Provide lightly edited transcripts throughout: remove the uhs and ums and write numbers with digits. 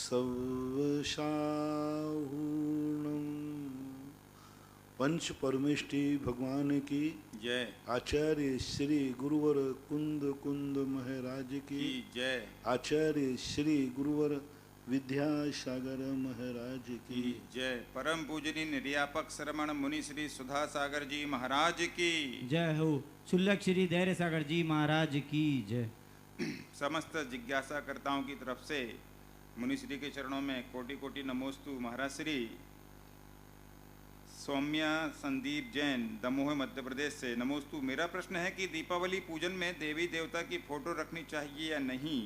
सवशाहूणम। पंच परमेष्टि भगवान की जय। आचार्य श्री गुरुवर कुंद कुंद महाराज की जय। आचार्य श्री गुरुवर विद्यासागर महाराज की जय। परम पूजनीय निर्यापक श्रमण मुनि श्री सुधा सागर जी महाराज की जय हो। शुल्लक श्री धैर्य सागर जी महाराज की जय। समस्त जिज्ञासा कर्ताओं की तरफ से मुनि श्री के चरणों में कोटि कोटि नमोस्तु। महाराज श्री सौम्य संदीप जैन दमोह मध्य प्रदेश से नमोस्तु। मेरा प्रश्न है कि दीपावली पूजन में देवी देवता की फोटो रखनी चाहिए या नहीं,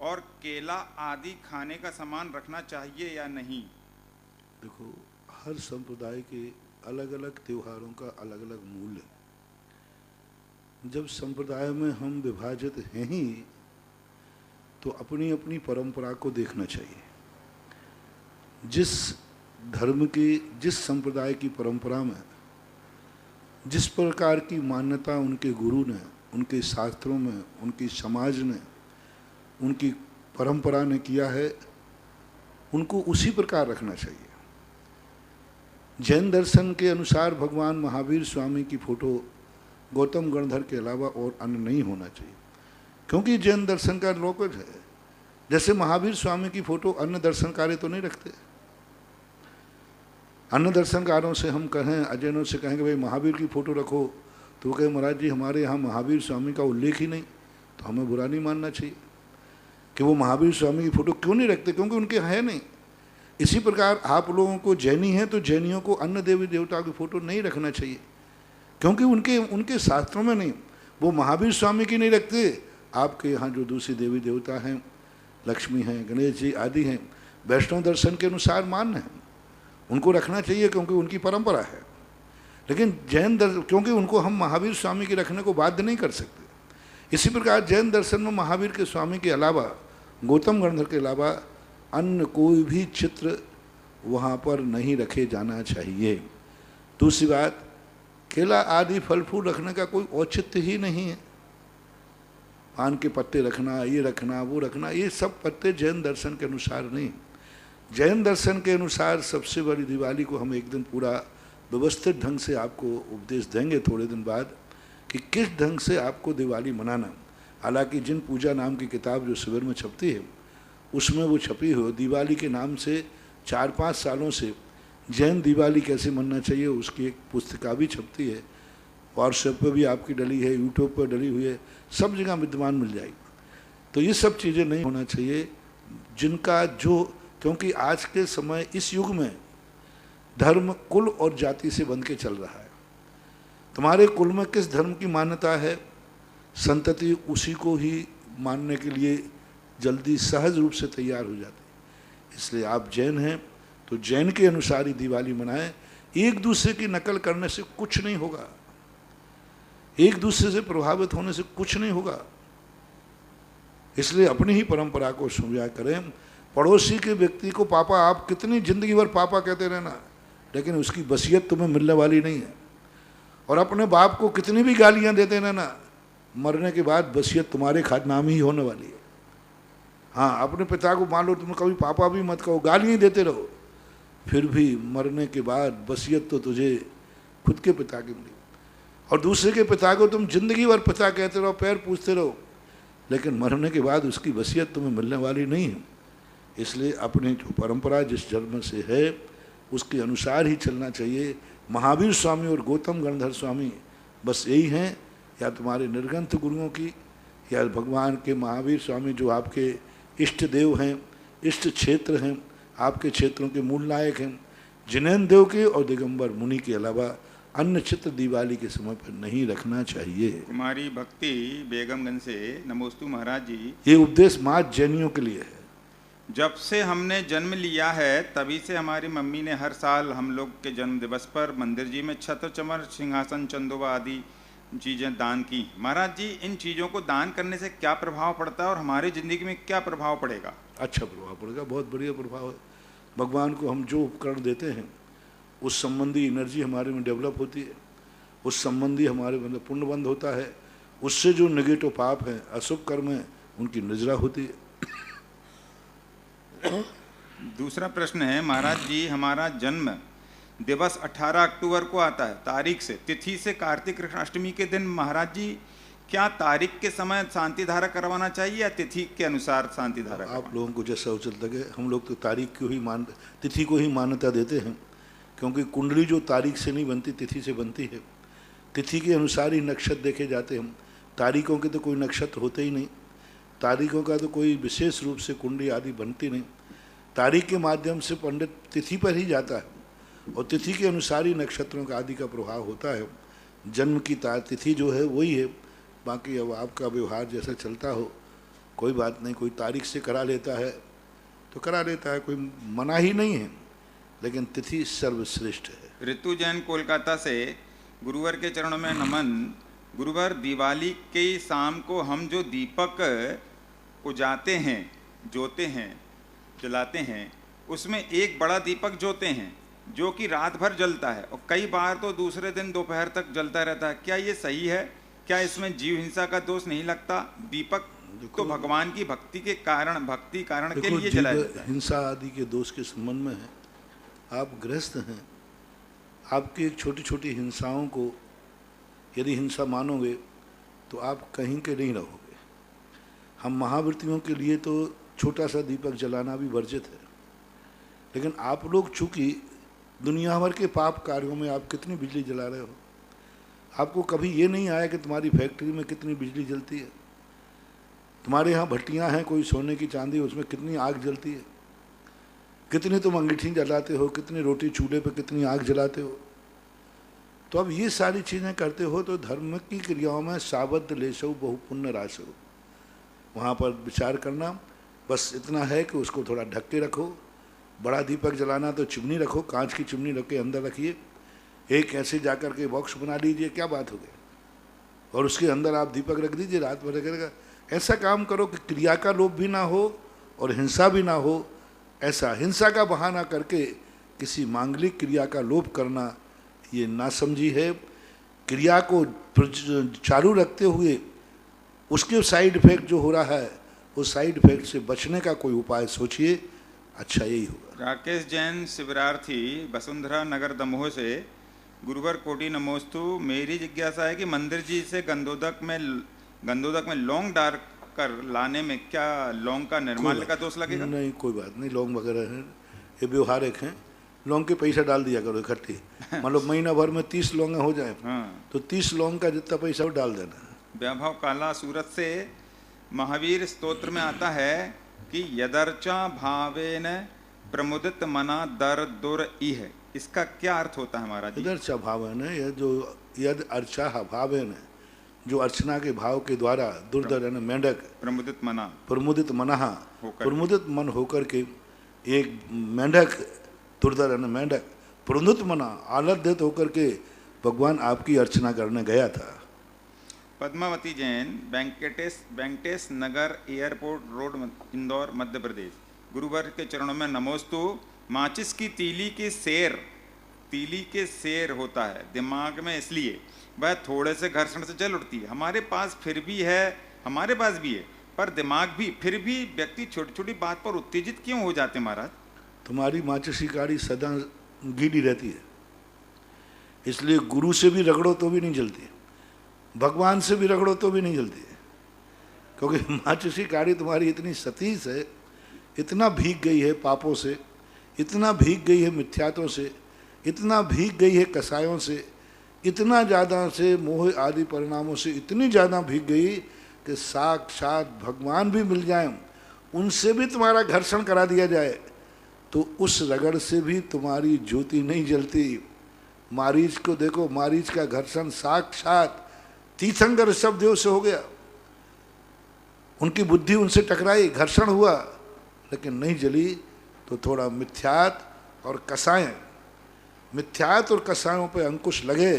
और केला आदि खाने का सामान रखना चाहिए या नहीं? देखो, हर संप्रदाय के अलग अलग त्योहारों का अलग अलग मूल्य। जब संप्रदाय में हम विभाजित हैं ही तो अपनी अपनी परंपरा को देखना चाहिए। जिस धर्म की, जिस संप्रदाय की परंपरा में जिस प्रकार की मान्यता उनके गुरु ने, उनके शास्त्रों में, उनकी समाज ने, उनकी परंपरा ने किया है, उनको उसी प्रकार रखना चाहिए। जैन दर्शन के अनुसार भगवान महावीर स्वामी की फोटो गौतम गणधर के अलावा और अन्य नहीं होना चाहिए, क्योंकि जैन दर्शन का लोकज है। जैसे महावीर स्वामी की फोटो अन्य दर्शनकारी तो नहीं रखते। अन्य दर्शनकारों से हम कहें, अजैनों से कहेंगे भाई महावीर की फोटो रखो, तो वो कहे महाराज जी हमारे यहाँ महावीर स्वामी का उल्लेख ही नहीं, तो हमें बुरा नहीं मानना चाहिए कि वो महावीर स्वामी की फोटो क्यों नहीं रखते, क्योंकि उनके है नहीं। इसी प्रकार आप लोगों को जैनी हैं तो जैनियों को अन्य देवी देवताओं की फोटो नहीं रखना चाहिए, क्योंकि उनके शास्त्रों में नहीं। वो महावीर स्वामी की नहीं रखते। आपके यहाँ जो दूसरी देवी देवता हैं, लक्ष्मी हैं, गणेश जी आदि हैं, वैष्णव दर्शन के अनुसार मान्य हैं, उनको रखना चाहिए क्योंकि उनकी परंपरा है। लेकिन जैन दर्शन, क्योंकि उनको हम महावीर स्वामी की रखने को बाध्य नहीं कर सकते। इसी प्रकार जैन दर्शन में महावीर के स्वामी के अलावा, गौतम गणधर के अलावा अन्य कोई भी चित्र वहाँ पर नहीं रखे जाना चाहिए। दूसरी बात, केला आदि फल फूल रखने का कोई औचित्य ही नहीं है। पान के पत्ते रखना, ये रखना, वो रखना, ये सब पत्ते जैन दर्शन के अनुसार नहीं। जैन दर्शन के अनुसार सबसे बड़ी दिवाली को हम एक दिन पूरा व्यवस्थित ढंग से आपको उपदेश देंगे थोड़े दिन बाद कि किस ढंग से आपको दिवाली मनाना। हालांकि जिन पूजा नाम की किताब जो शिविर में छपती है उसमें वो छपी हो दिवाली के नाम से 4-5 सालों से जैन दिवाली कैसे मनना चाहिए उसकी एक पुस्तिका भी छपती है। व्हाट्सएप पर भी आपकी डली है, यूट्यूब पर डली हुई है, सब जगह विद्यमान मिल जाएगी। तो ये सब चीज़ें नहीं होना चाहिए जिनका जो, क्योंकि आज के समय इस युग में धर्म कुल और जाति से बंध के चल रहा है। तुम्हारे कुल में किस धर्म की मान्यता है, संतति उसी को ही मानने के लिए जल्दी सहज रूप से तैयार हो जाती है। इसलिए आप जैन हैं तो जैन के अनुसार ही दिवाली मनाएं। एक दूसरे की नकल करने से कुछ नहीं होगा, एक दूसरे से प्रभावित होने से कुछ नहीं होगा। इसलिए अपनी ही परंपरा को स्वीकार करें। पड़ोसी के व्यक्ति को पापा, आप कितनी जिंदगी भर पापा कहते रहना, लेकिन उसकी वसीयत तुम्हें मिलने वाली नहीं है। और अपने बाप को कितनी भी गालियां देते रहना, मरने के बाद वसीयत तुम्हारे खातनाम ही होने वाली है। हाँ, अपने पिता को मान लो, तुम कभी पापा भी मत कहो, गालियाँ देते रहो, फिर भी मरने के बाद वसीयत तो तुझे खुद के पिता की मिली। और दूसरे के पिता को तुम जिंदगी भर पिता कहते रहो, पैर पूछते रहो, लेकिन मरने के बाद उसकी वसीयत तुम्हें मिलने वाली नहीं है। इसलिए अपनी जो परंपरा जिस जन्म से है उसके अनुसार ही चलना चाहिए। महावीर स्वामी और गौतम गणधर स्वामी बस यही हैं, या तुम्हारे निर्गंथ गुरुओं की, या भगवान के महावीर स्वामी जो आपके इष्ट देव हैं, इष्ट क्षेत्र हैं, आपके क्षेत्रों के मूल नायक हैं, जिनेन्द्र देव के और दिगंबर मुनि के अलावा अन्य चित्र दिवाली के समय पर नहीं रखना चाहिए। कुमारी भक्ति बेगमगंज से नमोस्तु महाराज जी। ये उपदेश मात्र जैनियों के लिए है। जब से हमने जन्म लिया है तभी से हमारी मम्मी ने हर साल हम लोग के जन्म दिवस पर मंदिर जी में छत्र चमर सिंहासन चंदोबा आदि चीज़ें दान की। महाराज जी, इन चीज़ों को दान करने से क्या प्रभाव पड़ता है और हमारी ज़िंदगी में क्या प्रभाव पड़ेगा? अच्छा प्रभाव पड़ेगा, बहुत बढ़िया प्रभाव है। भगवान को हम जो उपकरण देते हैं उस संबंधी एनर्जी हमारे में डेवलप होती है, उस संबंधी हमारे मतलब पुण्यबंध होता है, उससे जो नेगेटिव पाप हैं, अशुभ कर्म हैं, उनकी निजरा होती है। दूसरा प्रश्न है महाराज जी, हमारा जन्म दिवस 18 अक्टूबर को आता है तारीख से, तिथि से कार्तिक कृष्ण अष्टमी के दिन। महाराज जी क्या तारीख के समय शांति धारा करवाना चाहिए या तिथि के अनुसार शांति धारा? आप लोगों को जैसा उचित लगे। हम लोग तो तारीख को ही तिथि को ही मान्यता देते हैं, क्योंकि कुंडली जो तारीख से नहीं बनती, तिथि से बनती है। तिथि के अनुसार ही नक्षत्र देखे जाते हैं। तारीखों के तो कोई नक्षत्र होते ही नहीं, तारीखों का तो कोई विशेष रूप से कुंडली आदि बनती नहीं। तारीख के माध्यम से पंडित तिथि पर ही जाता है और तिथि के अनुसार ही नक्षत्रों का आदि का प्रभाव होता है। जन्म की तिथि जो है वही है, बाकी अब आपका व्यवहार जैसा चलता हो, कोई बात नहीं। कोई तारीख से करा लेता है तो करा लेता है, कोई मना ही नहीं है, लेकिन तिथि सर्वश्रेष्ठ है। ऋतु जैन कोलकाता से, गुरुवर के चरणों में नमन। गुरुवर, दिवाली की शाम को हम जो दीपक उजाते हैं, जोते हैं, जलाते हैं, उसमें एक बड़ा दीपक जोते हैं जो कि रात भर जलता है और कई बार तो दूसरे दिन दोपहर तक जलता रहता है। क्या ये सही है? क्या इसमें जीव हिंसा का दोष नहीं लगता? दीपक तो भगवान की भक्ति कारण के लिए जलाया जाता है। हिंसा आदि के दोष के संबंध में है। आप गृहस्थ हैं, आपकी एक छोटी छोटी हिंसाओं को यदि हिंसा मानोगे तो आप कहीं के नहीं रहोगे। हम महावृत्तियों के लिए तो छोटा सा दीपक जलाना भी वर्जित है, लेकिन आप लोग चूंकि दुनिया भर के पाप कार्यों में आप कितनी बिजली जला रहे हो, आपको कभी ये नहीं आया कि तुम्हारी फैक्ट्री में कितनी बिजली जलती है, तुम्हारे यहाँ भट्टियाँ हैं कोई सोने की चांदी, उसमें कितनी आग जलती है, कितनी तुम अंगीठी जलाते हो, कितनी रोटी चूल्हे पे कितनी आग जलाते हो। तो अब ये सारी चीज़ें करते हो तो धर्म की क्रियाओं में साबद्ध लेशो बहु पुण्य राशो, वहाँ पर विचार करना। बस इतना है कि उसको थोड़ा ढक के रखो। बड़ा दीपक जलाना तो चिमनी रखो, कांच की चिमनी रख के अंदर रखिए, एक ऐसे जाकर के बॉक्स बना लीजिए, क्या बात हो गई, और उसके अंदर आप दीपक रख दीजिए, रात भर रहेगा। ऐसा काम करो कि क्रिया का लोभ भी ना हो और हिंसा भी ना हो। ऐसा हिंसा का बहाना करके किसी मांगलिक क्रिया का लोभ करना ये नासमझी है। क्रिया को चालू रखते हुए उसके साइड इफेक्ट जो हो रहा है, उस साइड इफेक्ट से बचने का कोई उपाय सोचिए, अच्छा यही होगा। राकेश जैन शिविरार्थी, वसुंधरा नगर दमोह से, गुरुवर कोटि नमोस्तु। मेरी जिज्ञासा है कि मंदिर जी से गंदोदक में लौंग डाल कर लाने में क्या लौंग का निर्माल्य का दोष लगेगा? नहीं, कोई बात नहीं। लौंग वगैरह हैं, ये व्यवहारिक हैं। लौंग के पैसा डाल दिया करो इकट्ठी, मतलब महीना भर में 30 लौंग हो जाए तो 30 लौंग का जितना पैसा वो डाल देना। वैभव काला सूरत से, महावीर स्तोत्र में आता है कि यदर्चा भावेन प्रमुदित मना दर दुर इह, इसका क्या अर्थ होता है महाराज जी? यदर्चा भावेन, यह जो यद अर्चा भावेन, जो अर्चना के भाव के द्वारा दुर्दर यानी मेंढक, प्रमुदित मना, प्रमुदित मनहा, प्रमुदित मन होकर के एक मेंढक, दुर्दर यानी मेंढक, प्रमुदित मना आलद्यत होकर के भगवान आपकी अर्चना करने गया था। पद्मावती जैन, वेंकटेश नगर एयरपोर्ट रोड, इंदौर, मध्य प्रदेश। गुरुवर के चरणों में नमोस्तु। माचिस की तीली के शेर होता है दिमाग में, इसलिए वह थोड़े से घर्षण से जल उठती है। हमारे पास भी है पर दिमाग भी, फिर भी व्यक्ति छोटी छोटी बात पर उत्तेजित क्यों हो जाते महाराज? तुम्हारी माचिस की गाड़ी सदा गीली रहती है, इसलिए गुरु से भी रगड़ो तो भी नहीं जलती, भगवान से भी रगड़ो तो भी नहीं जलती है, क्योंकि माचिस की गाड़ी तुम्हारी इतनी सतीश है, इतना भीग गई है पापों से, इतना भीग गई है मिथ्यात्वों से, इतना भीग गई है कसायों से, इतना ज़्यादा से मोह आदि परिणामों से इतनी ज़्यादा भीग गई कि साक्षात भगवान भी मिल जाएं, उनसे भी तुम्हारा घर्षण करा दिया जाए तो उस रगड़ से भी तुम्हारी ज्योति नहीं जलती। मारीच को देखो, मारीच का घर्षण साक्षात तीर्थंकर ऋषभदेव से हो गया, उनकी बुद्धि उनसे टकराई, घर्षण हुआ, लेकिन नहीं जली। तो थोड़ा मिथ्यात और कसायों पे अंकुश लगे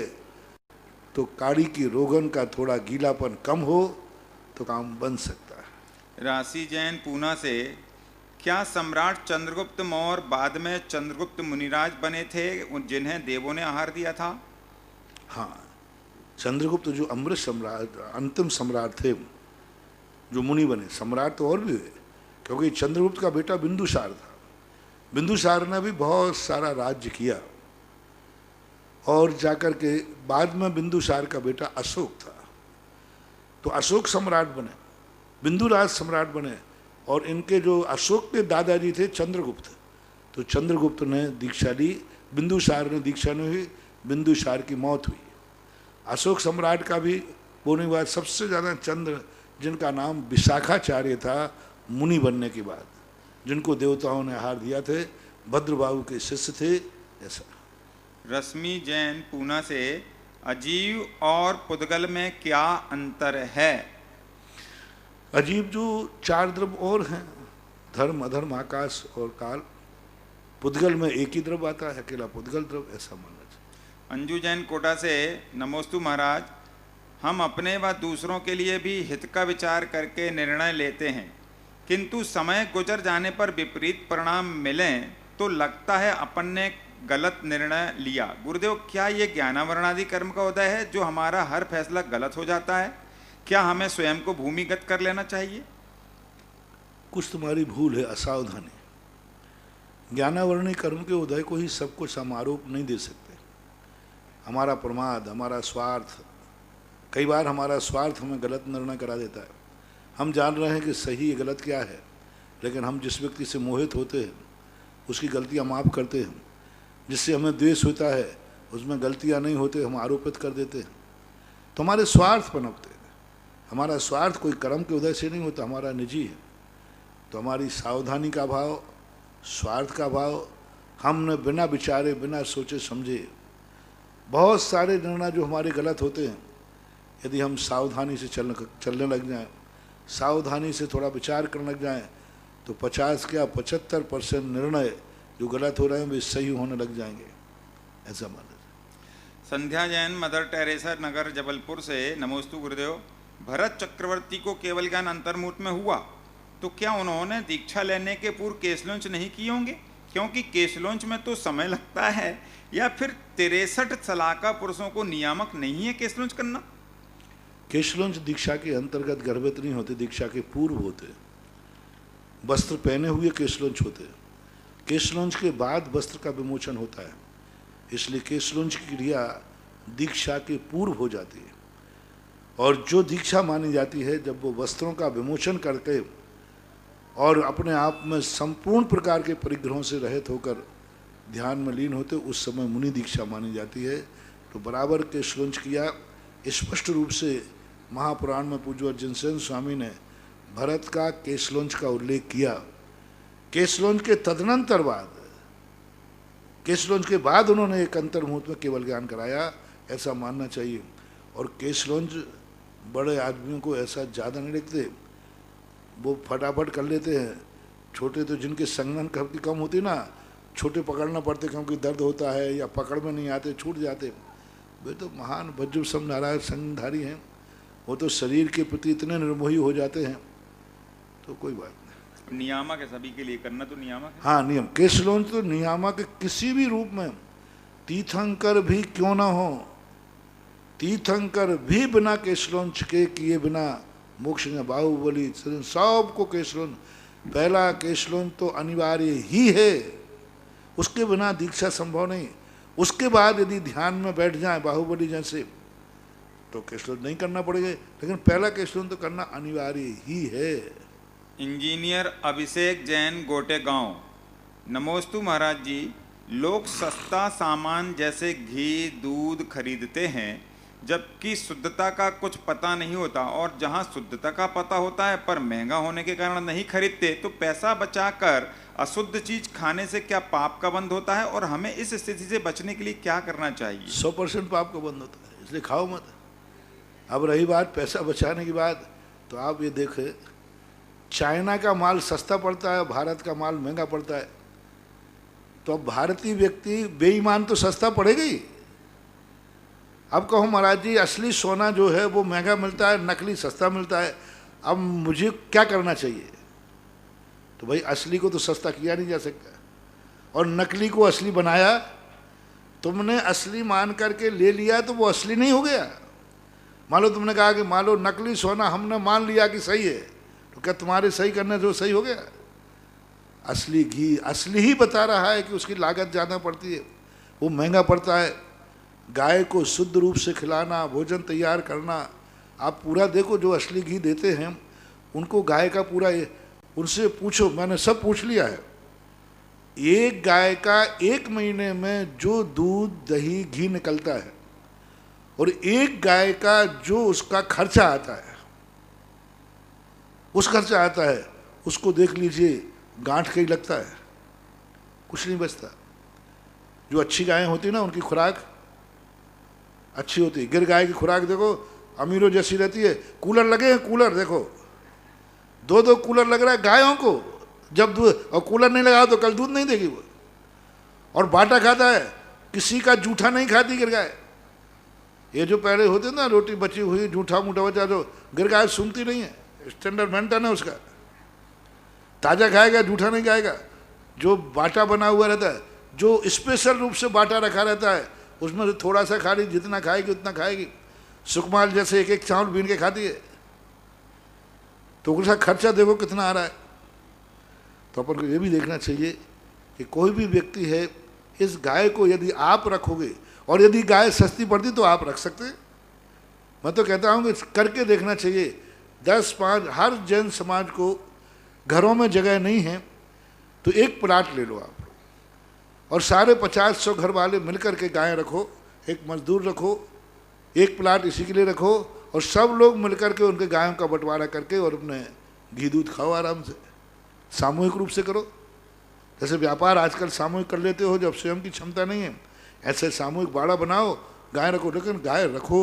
तो काड़ी की रोगन का थोड़ा गीलापन कम हो तो काम बन सकता है। राशि जैन पूना से, क्या सम्राट चंद्रगुप्त मौर्य बाद में चंद्रगुप्त मुनिराज बने थे जिन्हें देवों ने आहार दिया था? हाँ, चंद्रगुप्त जो अमृत सम्राट, अंतिम सम्राट थे, जो मुनि बने। सम्राट तो और भी हुए, क्योंकि चंद्रगुप्त का बेटा बिंदुसार था। बिंदुसार ने भी बहुत सारा राज्य किया और जाकर के बाद में बिंदुसार का बेटा अशोक था, तो अशोक सम्राट बने, बिंदुराज सम्राट बने। और इनके जो अशोक के दादाजी थे चंद्रगुप्त, तो चंद्रगुप्त ने दीक्षा ली, बिंदुसार ने दीक्षा नहीं हुई, बिंदुसार की मौत हुई। अशोक सम्राट का भी बोलने के बाद सबसे ज़्यादा चंद्र, जिनका नाम विशाखाचार्य था मुनि बनने के बाद, जिनको देवताओं ने आहार दिया थे, भद्रबाहु के शिष्य थे। ऐसा रश्मि जैन पूना से, अजीव और पुद्गल में क्या अंतर है? अजीब जो 4 द्रव्य और हैं, धर्म अधर्म आकाश और काल, पुद्गल में एक ही द्रव्य आता है, अकेला पुद्गल द्रव्य, ऐसा मानना चाहिए। अंजू जैन कोटा से, नमोस्तु महाराज, हम अपने व दूसरों के लिए भी हित का विचार करके निर्णय लेते हैं, किंतु समय गुजर जाने पर विपरीत परिणाम मिलें तो लगता है अपन ने गलत निर्णय लिया। गुरुदेव, क्या ये ज्ञानावरणादि कर्म का उदय है जो हमारा हर फैसला गलत हो जाता है? क्या हमें स्वयं को भूमिगत कर लेना चाहिए? कुछ तुम्हारी भूल है, असावधानी। ज्ञानावरणी कर्म के उदय को ही सब कुछ हम आरोप नहीं दे सकते। हमारा प्रमाद, हमारा स्वार्थ, कई बार हमारा स्वार्थ हमें गलत निर्णय करा देता है। हम जान रहे हैं कि सही गलत क्या है, लेकिन हम जिस व्यक्ति से मोहित होते हैं उसकी गलतियां माफ़ करते हैं, जिससे हमें द्वेष होता है उसमें गलतियां नहीं होते, हम आरोपित कर देते हैं, तो हमारे स्वार्थ पनपते हैं। हमारा स्वार्थ कोई कर्म के उदय से नहीं होता, हमारा निजी है। तो हमारी सावधानी का भाव, स्वार्थ का भाव, हमने बिना विचारे बिना सोचे समझे बहुत सारे निर्णय जो हमारे गलत होते हैं, यदि हम सावधानी से चलने लग जाएं, सावधानी से थोड़ा विचार करने लग जाएं, तो 50 क्या 75% निर्णय जो गलत हो रहे हैं वे सही होने लग जाएंगे, ऐसा माना। संध्या जैन, मदर टेरेसा नगर, जबलपुर से, नमोस्तु गुरुदेव। भरत चक्रवर्ती को केवल ज्ञान अंतर्मुहूर्त में हुआ, तो क्या उन्होंने दीक्षा लेने के पूर्व केशलोंच नहीं किए होंगे? क्योंकि केशलोंच में तो समय लगता है, या फिर 63 सलाका पुरुषों को नियामक नहीं है केशलोंच करना? केशलोंच दीक्षा के अंतर्गत गर्भित नहीं होते, दीक्षा के पूर्व होते। वस्त्र पहने हुए केशलोंच होते, केशलोंच के बाद वस्त्र का विमोचन होता है, इसलिए केशलोंच की क्रिया दीक्षा के पूर्व हो जाती है। और जो दीक्षा मानी जाती है जब वो वस्त्रों का विमोचन करके और अपने आप में संपूर्ण प्रकार के परिग्रहों से रहित होकर ध्यान में लीन होते, उस समय मुनि दीक्षा मानी जाती है। तो बराबर केशलोंच किया। स्पष्ट रूप से महापुराण में पूज्य जिनसेन स्वामी ने भरत का केशलोंच का उल्लेख किया। केशलोंच के तदनंतर बाद, केशलोंच के बाद उन्होंने एक अंतर्मुहूर्त में केवल ज्ञान कराया, ऐसा मानना चाहिए। और केशलोंच बड़े आदमियों को ऐसा ज़्यादा नहीं लिखते, वो फटाफट कर लेते हैं। छोटे तो जिनके संगन शक्ति कम होती ना, छोटे पकड़ना पड़ते क्योंकि दर्द होता है या पकड़ में नहीं आते, छूट जाते। वे तो महान भज्जु सब नारायण संगधारी हैं, वो तो शरीर के प्रति इतने निर्मोही हो जाते हैं, तो कोई बात नहीं। नियामक है सभी के लिए, करना तो नियामक है। हाँ, नियम। केशलोंच तो नियामक किसी भी रूप में, तीर्थंकर भी क्यों ना हो, तीर्थंकर भी बिना केशलोंच के किए बिना मोक्ष में, बाहुबली सबको केशलोंच, पहला केशलोंच तो अनिवार्य ही है, उसके बिना दीक्षा संभव नहीं। उसके बाद यदि ध्यान में बैठ जाए बाहुबली जैसे तो केशलोंच नहीं करना पड़ेगा, लेकिन पहला केशलोंच तो करना अनिवार्य ही है। इंजीनियर अभिषेक जैन, गोटे गांव, नमोस्तु महाराज जी। लोग सस्ता सामान जैसे घी दूध खरीदते हैं जबकि शुद्धता का कुछ पता नहीं होता, और जहां शुद्धता का पता होता है पर महंगा होने के कारण नहीं खरीदते, तो पैसा बचाकर अशुद्ध चीज खाने से क्या पाप का बंध होता है? और हमें इस स्थिति से बचने के लिए क्या करना चाहिए? 100% पाप का बंध होता है, इसलिए खाओ मत। अब रही बात पैसा बचाने की बात, तो आप ये देखें, चाइना का माल सस्ता पड़ता है, भारत का माल महंगा पड़ता है, तो अब भारतीय व्यक्ति बेईमान तो सस्ता पड़ेगा ही। अब कहो महाराज जी असली सोना जो है वो महंगा मिलता है, नकली सस्ता मिलता है, अब मुझे क्या करना चाहिए? तो भाई असली को तो सस्ता किया नहीं जा सकता, और नकली को असली बनाया। तुमने असली मान करके ले लिया तो वो असली नहीं हो गया। मान लो तुमने कहा कि मान लो नकली सोना हमने मान लिया कि सही है, तो क्या तुम्हारे सही करने से वो सही हो गया? असली घी असली ही बता रहा है कि उसकी लागत ज़्यादा पड़ती है, वो महंगा पड़ता है। गाय को शुद्ध रूप से खिलाना, भोजन तैयार करना, आप पूरा देखो जो असली घी देते हैं उनको गाय का पूरा, उनसे पूछो, मैंने सब पूछ लिया है, एक गाय का 1 महीने में जो दूध दही घी निकलता है और एक गाय का जो उसका खर्चा आता है, उस खर्चा आता है, उसको देख लीजिए, गांठ कहीं लगता है, कुछ नहीं बचता। जो अच्छी गायें होती है ना उनकी खुराक अच्छी होती है। गिर गाय की खुराक देखो अमीरों जैसी रहती है। कूलर लगे हैं, कूलर देखो, 2-2 कूलर लग रहा है गायों को, जब दूध, और कूलर नहीं लगाओ तो कल दूध नहीं देगी वो। और बाटा खाता है, किसी का जूठा नहीं खाती गिर गाय। ये जो पहले होते ना रोटी बची हुई जूठा मूठा बचा, जो गिर गाय सूंघती नहीं है, स्टैंडर्ड मेंटेन है उसका, ताज़ा खाएगा जूठा नहीं खाएगा। जो बाटा बना हुआ रहता है, जो स्पेशल रूप से बाटा रखा रहता है, उसमें से थोड़ा सा खा ली, जितना खाएगी उतना खाएगी। सुकमाल जैसे एक चावल बीन के खाती है, तो उसका खर्चा देखो कितना आ रहा है। तो अपन को ये भी देखना चाहिए कि कोई भी व्यक्ति है, इस गाय को यदि आप रखोगे, और यदि गाय सस्ती पड़ती तो आप रख सकते। मैं तो कहता हूँ कि करके देखना चाहिए। 10-5 हर जैन समाज को घरों में जगह नहीं है तो एक प्लाट ले लो आप, और सारे 50-100 घर वाले मिलकर के गायें रखो, एक मजदूर रखो, एक प्लाट इसी के लिए रखो, और सब लोग मिलकर के उनके गायों का बंटवारा करके और अपने घी दूध खाओ आराम से। सामूहिक रूप से करो, जैसे व्यापार आजकल सामूहिक कर लेते हो जब स्वयं की क्षमता नहीं है, ऐसे सामूहिक बाड़ा बनाओ, गाय रखो, लेकिन गाय रखो,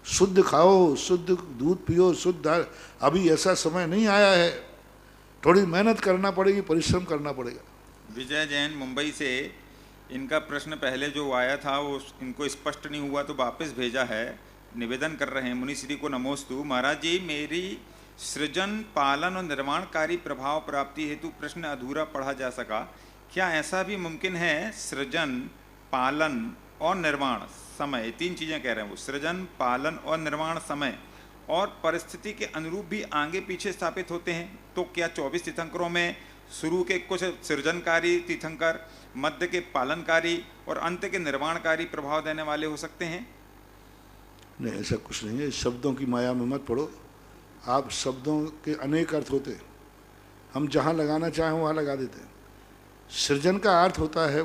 शुद्ध खाओ, शुद्ध दूध पियो, शुद्ध। अभी ऐसा समय नहीं आया है, थोड़ी मेहनत करना पड़ेगी, परिश्रम करना पड़ेगा। विजय जैन मुंबई से, इनका प्रश्न पहले जो आया था वो इनको स्पष्ट नहीं हुआ तो वापस भेजा है। निवेदन कर रहे हैं, मुनि श्री को नमोस्तु। महाराज जी, मेरी सृजन पालन और निर्माणकारी प्रभाव प्राप्ति हेतु प्रश्न अधूरा पढ़ा जा सका, क्या ऐसा भी मुमकिन है? सृजन पालन और निर्माण समय, 3 चीज़ें कह रहे हैं वो, सृजन पालन और निर्माण समय और परिस्थिति के अनुरूप भी आगे पीछे स्थापित होते हैं। तो क्या 24 तीर्थंकरों में शुरू के कुछ सृजनकारी तीर्थंकर, मध्य के पालनकारी और अंत के निर्माणकारी प्रभाव देने वाले हो सकते हैं? नहीं, ऐसा कुछ नहीं है। शब्दों की माया में मत पड़ो आप। शब्दों के अनेक अर्थ होते हैं, हम जहाँ लगाना चाहें वहाँ लगा देते हैं। सृजन का अर्थ होता है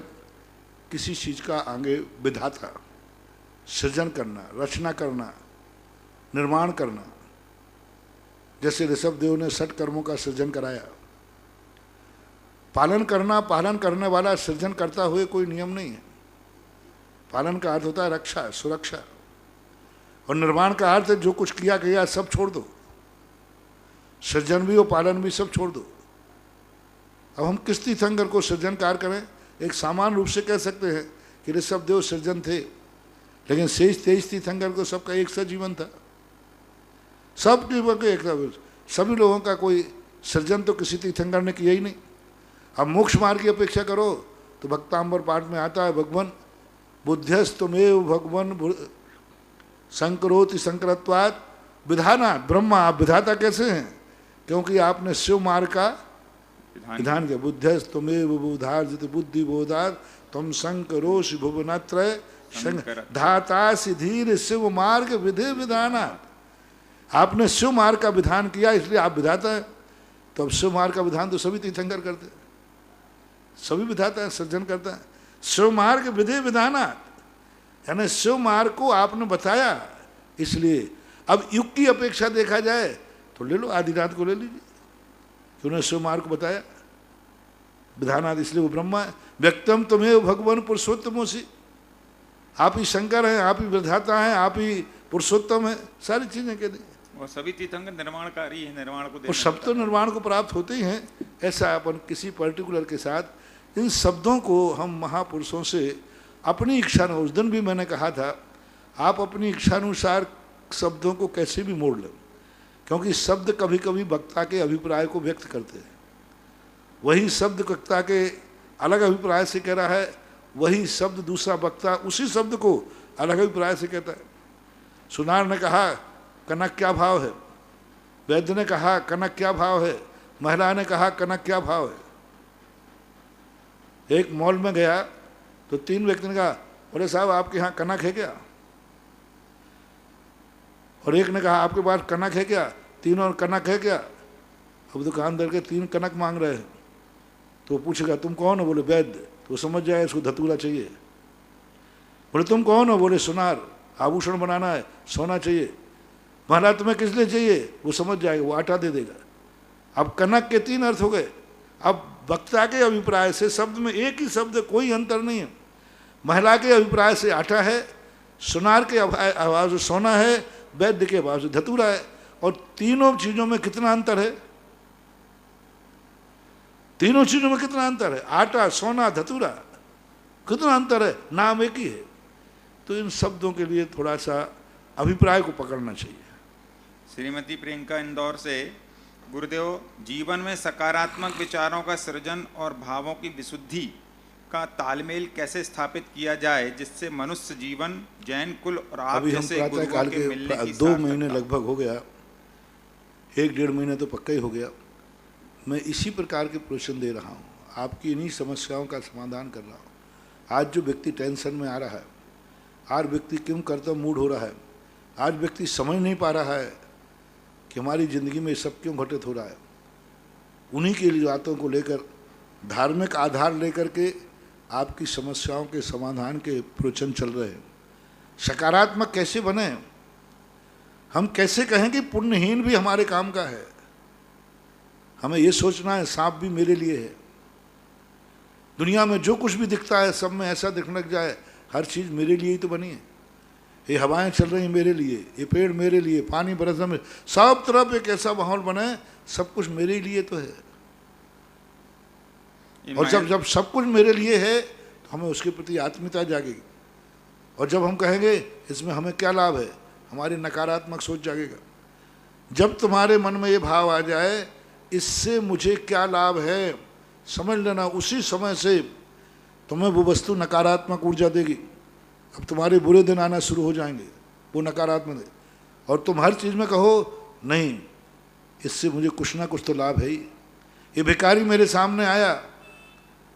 किसी चीज़ का आगे विधाता, सृजन करना, रचना करना, निर्माण करना। जैसे ऋषभ देव ने 60 कर्मों का सृजन कराया। पालन करना, पालन करने वाला सृजन करता हुए कोई नियम नहीं है। पालन का अर्थ होता है रक्षा, सुरक्षा, और निर्माण का अर्थ है जो कुछ किया गया सब छोड़ दो, सृजन भी और पालन भी सब छोड़ दो। अब हम किस तीर्थंकर को सृजनकार करें? एक सामान्य रूप से कह सकते हैं कि ऋषभ देव सृजन थे, लेकिन शेष 23 तीर्थंकर को सबका एक सा जीवन था, सब के एक था। सभी लोगों का कोई सृजन तो किसी तीर्थंकर ने किया ही नहीं। अब मोक्ष मार्ग की अपेक्षा करो तो भक्तांबर पाठ में आता है, भगवन बुद्ध्यस्तमेव भगवन संकरोति संकरत्वात् विधाना ब्रह्मा। आप विधाता कैसे हैं? क्योंकि आपने शिव मार्ग का विधान किया। बुद्ध्यस्तमेव बुधार्जित बुद्धि बोधार तुम संकरोष भुवनत्रय धाता धीर शिव मार्ग विधि विधाना। आपने शिव मार्ग का विधान किया, इसलिए आप विधाता है। तो अब शिव मार्ग का विधान तो सभी तीर्थंकर करते हैं, सभी विधाता है, सृजन करता है। शिव मार्ग विधि विधाना, यानी शिव मार्ग को आपने बताया, इसलिए अब युग की अपेक्षा देखा जाए तो ले लो, आदिनाथ को ले लीजिए, कि उन्होंने शिव मार्ग को बताया विधानाथ, इसलिए वो ब्रह्मा है। व्यक्तम तुम्हें भगवान पुरुषोत्तमोसी, आप ही शंकर हैं, आप ही विधाता हैं, आप ही पुरुषोत्तम है, सारी चीजें कह दी। और सभी तीर्थंकर निर्माणकारी है, निर्माण को और सब तो निर्माण को प्राप्त होते ही हैं। ऐसा अपन किसी पर्टिकुलर के साथ इन शब्दों को हम महापुरुषों से अपनी इच्छा, उस दिन भी मैंने कहा था, आप अपनी इच्छानुसार शब्दों को कैसे भी मोड़ लें, क्योंकि शब्द कभी कभी वक्ता के अभिप्राय को व्यक्त करते हैं। वही शब्द वक्ता के अलग अभिप्राय से कह रहा है, वही शब्द दूसरा वक्ता उसी शब्द को अलग अभिप्राय से कहता है। सुनार ने कहा कनक क्या भाव है, वैद्य ने कहा कनक क्या भाव है, महिला ने कहा कनक क्या भाव है। एक मॉल में गया तो 3 व्यक्ति ने कहा, बोले साहब आपके यहाँ कनक है क्या? और एक ने कहा आपके पास कनक है क्या? तीनों कनक है क्या? अब दुकानदार के 3 कनक मांग रहे हैं, तो पूछेगा तुम कौन हो? बोले वैद्य, तो समझ जाए इसको धतूरा चाहिए। बोले तुम कौन हो? बोले सुनार, आभूषण बनाना है, सोना चाहिए। महाराज तुम्हें किस लिए चाहिए? वो समझ जाएगा, वो आटा दे देगा। अब कनक के 3 अर्थ हो गए। अब वक्ता के अभिप्राय से शब्द में एक ही शब्द, कोई अंतर नहीं है। महिला के अभिप्राय से आटा है, सुनार के आवाज से सोना है, वैद्य के आवाज से धतूरा है। और तीनों चीजों में कितना अंतर है? तीनों चीजों में कितना अंतर है? आटा, सोना, धतूरा, कितना अंतर है? नाम एक ही है। तो इन शब्दों के लिए थोड़ा सा अभिप्राय को पकड़ना चाहिए। श्रीमती प्रियंका इंदौर से, गुरुदेव जीवन में सकारात्मक विचारों का सृजन और भावों की विशुद्धि का तालमेल कैसे स्थापित किया जाए जिससे मनुष्य जीवन, जैन कुल और आप अभी हम जैसे प्रातः गुरुओं काल के मिलने के की 2 महीने सार्थकता। लगभग हो गया, 1-1.5 महीने तो पक्का ही हो गया, मैं इसी प्रकार के प्रवचन दे रहा हूँ, आपकी इन्हीं समस्याओं का समाधान कर रहा हूँ। आज जो व्यक्ति टेंशन में आ रहा है, आज व्यक्ति क्यों करता मूड हो रहा है, आज व्यक्ति समझ नहीं पा रहा है कि हमारी ज़िंदगी में सब क्यों घटित हो रहा है, उन्हीं की बातों को लेकर, धार्मिक आधार लेकर के आपकी समस्याओं के समाधान के प्रवचन चल रहे हैं। सकारात्मक कैसे बने? हम कैसे कहें कि पुण्यहीन भी हमारे काम का है? हमें ये सोचना है सांप भी मेरे लिए है। दुनिया में जो कुछ भी दिखता है सब में ऐसा दिखने लग जाए हर चीज़ मेरे लिए ही तो बनी है। ये हवाएं चल रही हैं मेरे लिए, ये पेड़ मेरे लिए, पानी बरस रहा है, सब तरफ एक ऐसा माहौल बने सब कुछ मेरे लिए तो है। और जब सब कुछ मेरे लिए है तो हमें उसके प्रति आत्मीयता जागेगी। और जब हम कहेंगे इसमें हमें क्या लाभ है, हमारी नकारात्मक सोच जागेगा। जब तुम्हारे मन में ये भाव आ जाए इससे मुझे क्या लाभ है, समझ लेना उसी समय से तुम्हें वो वस्तु नकारात्मक ऊर्जा देगी। अब तुम्हारे बुरे दिन आना शुरू हो जाएंगे, वो नकारात्मक है। और तुम हर चीज़ में कहो नहीं इससे मुझे कुछ ना कुछ तो लाभ है ही। ये भिखारी मेरे सामने आया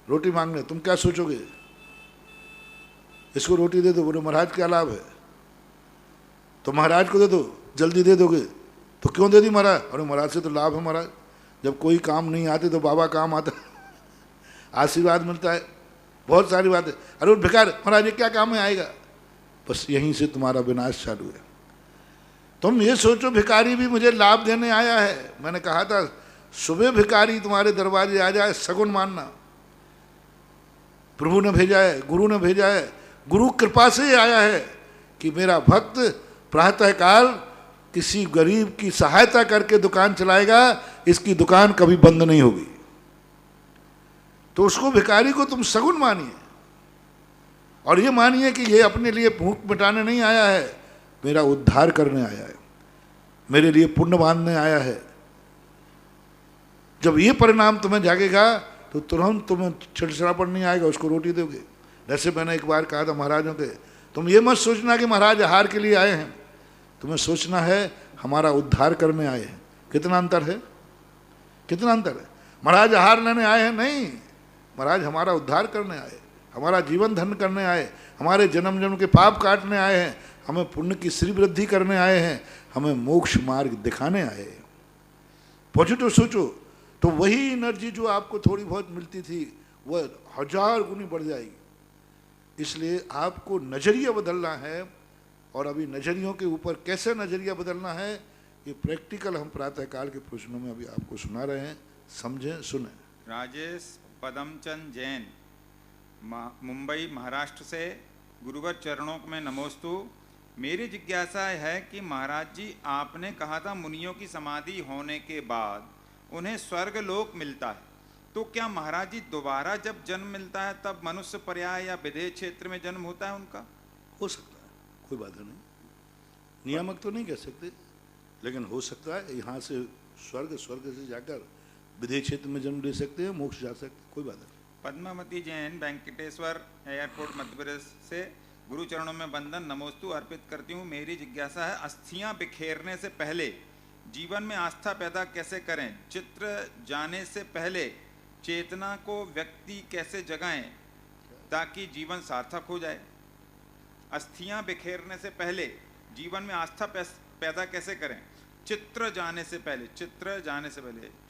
रोटी मांगने, तुम क्या सोचोगे? इसको रोटी दे दो, बोले महाराज क्या लाभ है? तो महाराज को दे दो, जल्दी दे दोगे तो क्यों दे दी महाराज? अरे महाराज से तो लाभ है महाराज, जब कोई काम नहीं आते तो बाबा काम आता आशीर्वाद मिलता है, बहुत सारी बातें। अरे भिखार महाराज ये क्या काम में आएगा? बस यहीं से तुम्हारा विनाश चालू है। तुम ये सोचो भिखारी भी मुझे लाभ देने आया है। मैंने कहा था सुबह भिखारी तुम्हारे दरवाजे आ जाए सगुन मानना, प्रभु ने भेजा है, गुरु ने भेजा है, गुरु कृपा से ही आया है कि मेरा भक्त प्रातःकाल किसी गरीब की सहायता करके दुकान चलाएगा, इसकी दुकान कभी बंद नहीं होगी। तो उसको भिखारी को तुम सगुन मानिए और ये मानिए कि ये अपने लिए भूख मिटाने नहीं आया है, मेरा उद्धार करने आया है, मेरे लिए पुण्य बांधने आया है। जब ये परिणाम तुम्हें जागेगा तो तुरंत तुम्हें चिड़चिड़ापन नहीं आएगा, उसको रोटी दोगे। जैसे मैंने एक बार कहा था महाराजों के, तुम ये मत सोचना कि महाराज आहार के लिए आए हैं, तुम्हें सोचना है हमारा उद्धार करने आए हैं। कितना अंतर है, कितना अंतर है। महाराज आहार लेने आए हैं नहीं, महाराज हमारा उद्धार करने आए, हमारा जीवन धन्य करने आए, हमारे जन्म जन्म के पाप काटने आए हैं, हमें पुण्य की श्री वृद्धि करने आए हैं, हमें मोक्ष मार्ग दिखाने आए हैं। पॉजिटिव सोचो तो वही एनर्जी जो आपको थोड़ी बहुत मिलती थी वह 1000 गुनी बढ़ जाएगी। इसलिए आपको नज़रिया बदलना है। और अभी नज़रियों के ऊपर कैसे नज़रिया बदलना है ये प्रैक्टिकल हम प्रातःकाल के प्रश्नों में अभी आपको सुना रहे हैं, समझें सुने। राजेश पदमचंद जैन मुंबई महाराष्ट्र से, गुरुवर चरणों में नमोस्तु। मेरी जिज्ञासा है कि महाराज जी आपने कहा था मुनियों की समाधि होने के बाद उन्हें स्वर्ग लोक मिलता है, तो क्या महाराज जी दोबारा जब जन्म मिलता है तब मनुष्य पर्याय या विदेह क्षेत्र में जन्म होता है उनका? हो सकता है, कोई बात नहीं, नियामक तो नहीं कह सकते, लेकिन हो सकता है यहाँ से स्वर्ग, स्वर्ग से जाकर विदेह क्षेत्र में जन्म ले सकते हैं, मोक्ष जा सकते, कोई बात नहीं। पद्मावती जैन वेंकटेश्वर एयरपोर्ट मध्य प्रदेश से, गुरु चरणों में वंदन नमोस्तु अर्पित करती हूँ। मेरी जिज्ञासा है अस्थियां बिखेरने से पहले जीवन में आस्था पैदा कैसे करें? चित्र जाने से पहले चेतना को व्यक्ति कैसे जगाएं ताकि जीवन सार्थक हो जाए। अस्थियां बिखेरने से पहले जीवन में आस्था पैदा कैसे करें। चित्र जाने से पहले